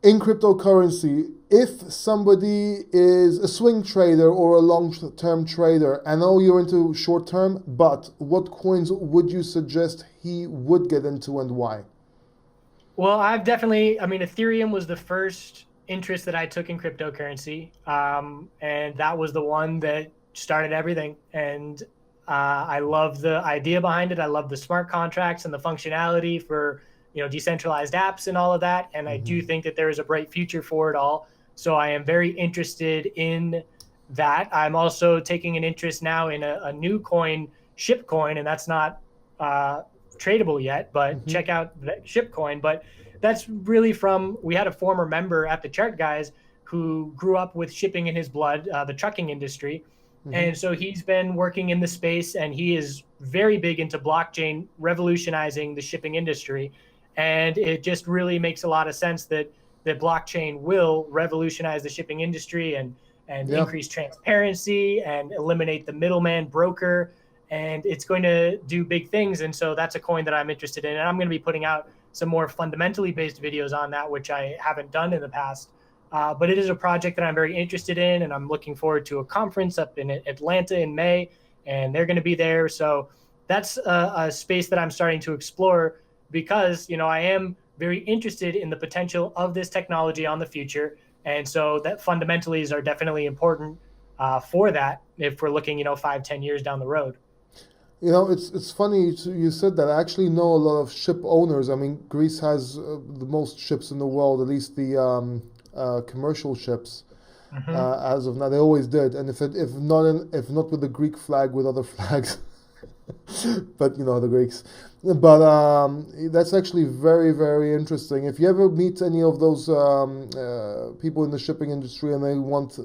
In cryptocurrency, if somebody is a swing trader or a long-term trader, I know you're into short-term, but what coins would you suggest he would get into and why? Well, Ethereum was the first interest that I took in cryptocurrency. And that was the one that started everything. And I love the idea behind it. I love the smart contracts and the functionality for decentralized apps and all of that. And I do think that there is a bright future for it all. So I am very interested in that. I'm also taking an interest now in a new coin, Shipcoin, and that's not tradable yet, but check out the Shipcoin. But that's really we had a former member at the Chart Guys who grew up with shipping in his blood, the trucking industry. And so he's been working in the space, and he is very big into blockchain revolutionizing the shipping industry. And it just really makes a lot of sense that blockchain will revolutionize the shipping industry and increase transparency and eliminate the middleman broker. And it's going to do big things. And so that's a coin that I'm interested in. And I'm going to be putting out some more fundamentally based videos on that, which I haven't done in the past. But it is a project that I'm very interested in, and I'm looking forward to a conference up in Atlanta in May, and they're going to be there. So that's a space that I'm starting to explore because, I am very interested in the potential of this technology on the future. And so that fundamentals are definitely important for that if we're looking, 5-10 years down the road. It's funny you said that. I actually know a lot of ship owners. I mean, Greece has the most ships in the world, at least the commercial ships. Hmm. As of now, they always did, and if not with the Greek flag, with other flags, but the Greeks. But that's actually very, very interesting. If you ever meet any of those people in the shipping industry and they want,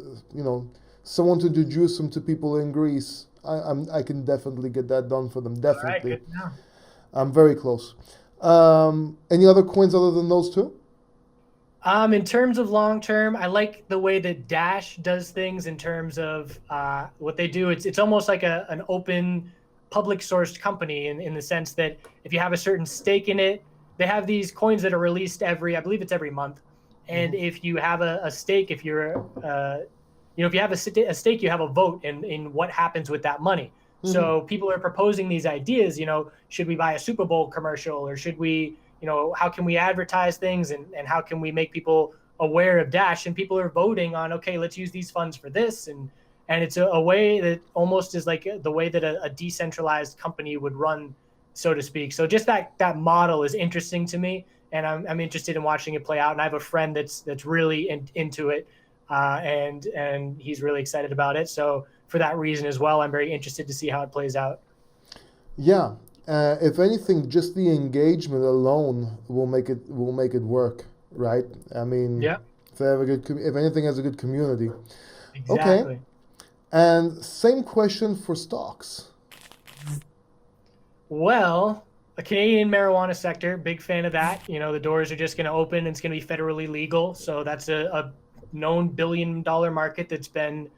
someone to introduce them to people in Greece, I can definitely get that done for them. All right, Definitely, good to know. I'm very close. Any other coins other than those two? In terms of long term, I like the way that Dash does things in terms of what they do. It's almost like an open, public sourced company in the sense that if you have a certain stake in it, they have these coins that are released I believe it's every month. And Hmm. if you have a stake, if you're, if you have a stake, you have a vote in what happens with that money. Hmm. So people are proposing these ideas. Should we buy a Super Bowl commercial, or should we how can we advertise things, and how can we make people aware of Dash? And people are voting on, okay, let's use these funds for this. And it's a way that almost is like the way that a decentralized company would run, so to speak. So just that model is interesting to me, and I'm interested in watching it play out. And I have a friend that's really into it, and he's really excited about it. So for that reason as well, I'm very interested to see how it plays out. Yeah. If anything, just the engagement alone will make it work, right? I mean, Yeah, if they have a if anything has a good community. Okay. exactly. And same question for stocks. Well, a Canadian marijuana sector, big fan of that. The doors are just going to open and it's going to be federally legal. So that's a known $1 billion market that's been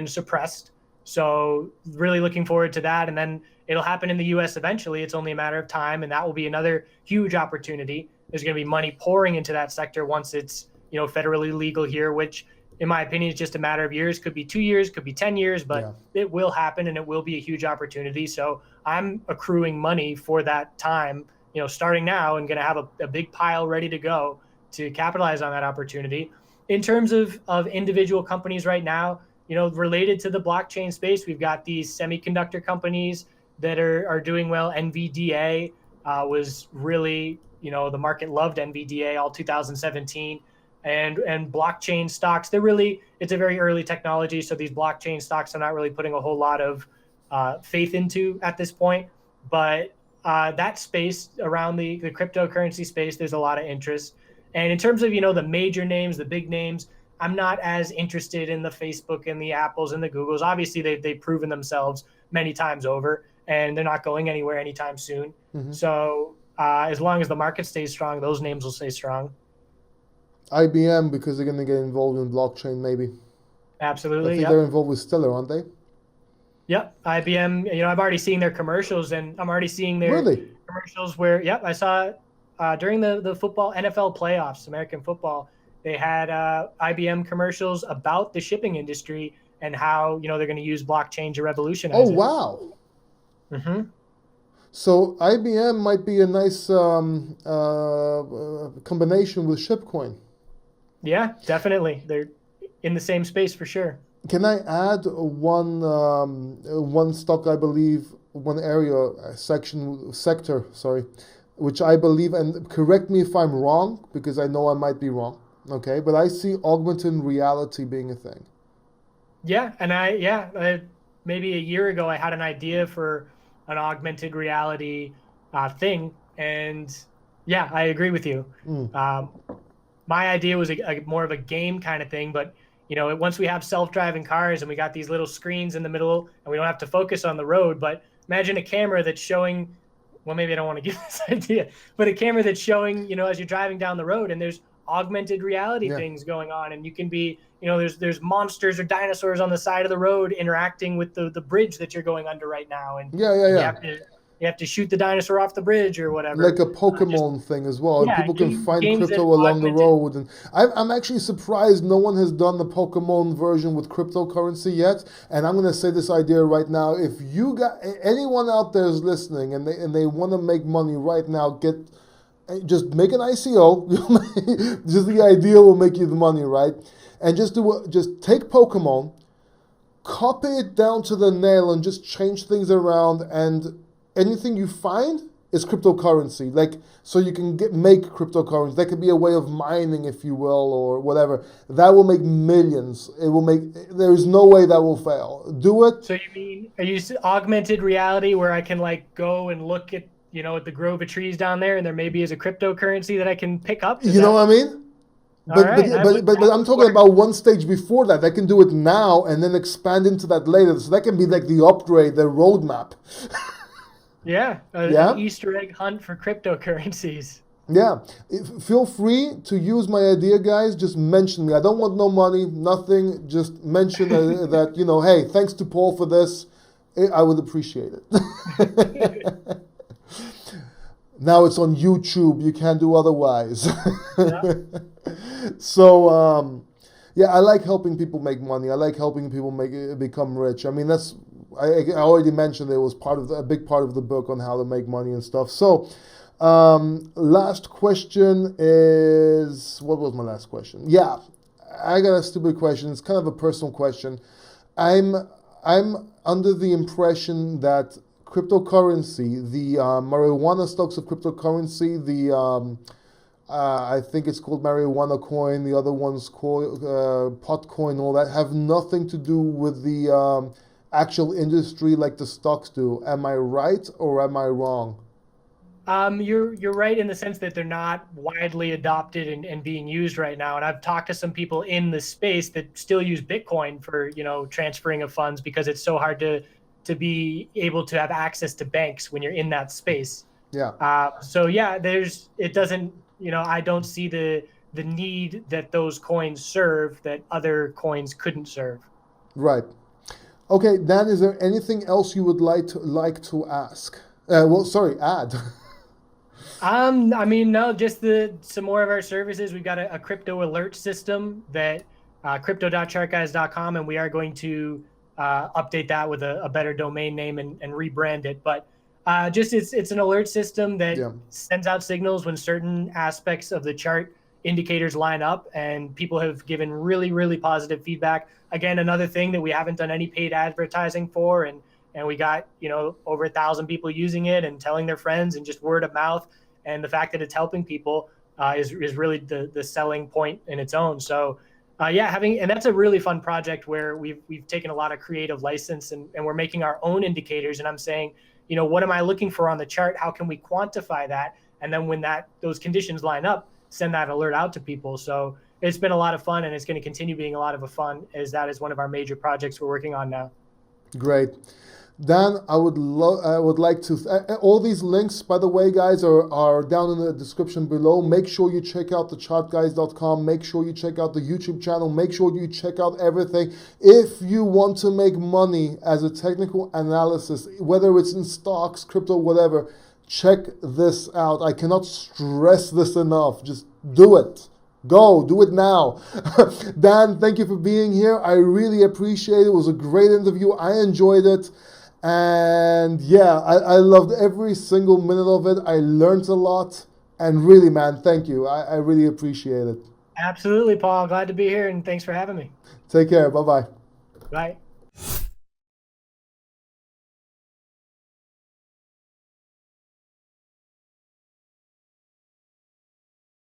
suppressed. So really looking forward to that. And then it'll happen in the US eventually. It's only a matter of time. And that will be another huge opportunity. There's going to be money pouring into that sector once it's, federally legal here, which in my opinion is just a matter of years. Could be 2 years, could be 10 years, but Yeah. it will happen and it will be a huge opportunity. So I'm accruing money for that time, starting now, and going to have a big pile ready to go to capitalize on that opportunity. In terms of individual companies right now, related to the blockchain space, we've got these semiconductor companies that are doing well. NVDA was really, the market loved NVDA all 2017. And blockchain stocks, it's a very early technology. So these blockchain stocks are not really putting a whole lot of faith into at this point. But that space around the cryptocurrency space, there's a lot of interest. And in terms of, the major names, the big names, I'm not as interested in the Facebook and the Apples and the Googles. Obviously, they've proven themselves many times over, and they're not going anywhere anytime soon. Hmm. So as long as the market stays strong, those names will stay strong. IBM, because they're going to get involved in blockchain, maybe. I Absolutely. think they're Yep. involved with Stellar, aren't they? Yep. IBM, I've already seen their commercials, and I'm already seeing their Really? commercials where, yep, I saw during the football NFL playoffs, American football, they had IBM commercials about the shipping industry and how, they're going to use blockchain to Oh, revolutionize it. wow. Hmm. So IBM might be a nice combination with Shipcoin. Yeah, definitely. They're in the same space for sure. Can I add one stock? I believe one area sector. Sorry, which I believe, and correct me if I'm wrong, because I know I might be wrong. Okay, but I see augmented reality being a thing. Yeah, and maybe a year ago I had an idea for an augmented reality thing, and yeah, I agree with you. Mm. Um, my idea was a more of a game kind of thing, but once we have self-driving cars and we got these little screens in the middle and we don't have to focus on the road, but imagine a camera that's showing, well, maybe I don't want to give this idea, but a camera that's showing, as you're driving down the road and there's augmented reality Yeah. things going on, and you can be, there's monsters or dinosaurs on the side of the road interacting with the bridge that you're going under right now, and Yeah, yeah, and yeah. you have to shoot the dinosaur off the bridge or Like whatever. a Just Pokemon thing as well, and yeah, people can find games that crypto along the augmented. road. And I'm actually surprised no one has done the Pokemon version with cryptocurrency yet. And I'm going to say this idea right now: if you got anyone out there is listening and they want to make money right now, just make an ICO. Just the idea will make you the money, right? And just take Pokemon, copy it down to the nail and just change things around, and anything you find is cryptocurrency. Like, so you can make cryptocurrency. That could be a way of mining, if you will, or whatever. That will make millions. There is no way that will fail. Do it. So you mean, are you augmented reality where I can like go and look at, at the grove of trees down there, and there maybe is a cryptocurrency that I can pick up? You know what I mean? But I'm talking about one stage before that. They can do it now and then expand into that later. So that can be like the upgrade, the roadmap. Yeah, an Easter egg hunt for cryptocurrencies. Yeah, feel free to use my idea, guys. Just mention me. I don't want no money, nothing. Just mention that, hey, thanks to Paul for this. I would appreciate it. Now it's on YouTube. You can't do otherwise. Yeah. So, I like helping people make money. I like helping people become rich. I mean, I already mentioned it was a big part of the book on how to make money and stuff. So, last question is, what was my last question? Yeah, I got a stupid question. It's kind of a personal question. I'm under the impression that cryptocurrency, the marijuana stocks of cryptocurrency, I think it's called marijuana coin, the other one's called Potcoin, all that, have nothing to do with the actual industry like the stocks do. Am I right or am I wrong? You're right in the sense that they're not widely adopted and being used right now. And I've talked to some people in the space that still use Bitcoin for, transferring of funds, because it's so hard to be able to have access to banks when you're in that space. Yeah. It doesn't, I don't see the need that those coins serve that other coins couldn't serve. Right. Okay, Dan, is there anything else you would like to ask? Add. No, just some more of our services. We've got a crypto alert system that crypto.chartguys.com, and we are going to update that with a better domain name and rebrand it. But it's an alert system that sends out signals when certain aspects of the chart indicators line up, and people have given really, really positive feedback. Again, another thing that we haven't done any paid advertising for, and we got, over 1,000 people using it and telling their friends, and just word of mouth. And the fact that it's helping people is really the selling point in its own. So and that's a really fun project where we've taken a lot of creative license, and we're making our own indicators. And I'm saying, what am I looking for on the chart? How can we quantify that? And then when those conditions line up, send that alert out to people. So it's been a lot of fun, and it's going to continue being a lot of fun, as that is one of our major projects we're working on now. Great. Dan, I would like to, all these links, by the way, guys, are down in the description below. Make sure you check out thechartguys.com. Make sure you check out the YouTube channel. Make sure you check out everything. If you want to make money as a technical analysis, whether it's in stocks, crypto, whatever, check this out. I cannot stress this enough. Just do it. Go, do it now. Dan, thank you for being here. I really appreciate it. It was a great interview. I enjoyed it. And I loved every single minute of it. I learned a lot. And really, man, thank you. I really appreciate it. Absolutely, Paul. Glad to be here, and thanks for having me. Take care. Bye-bye. Bye.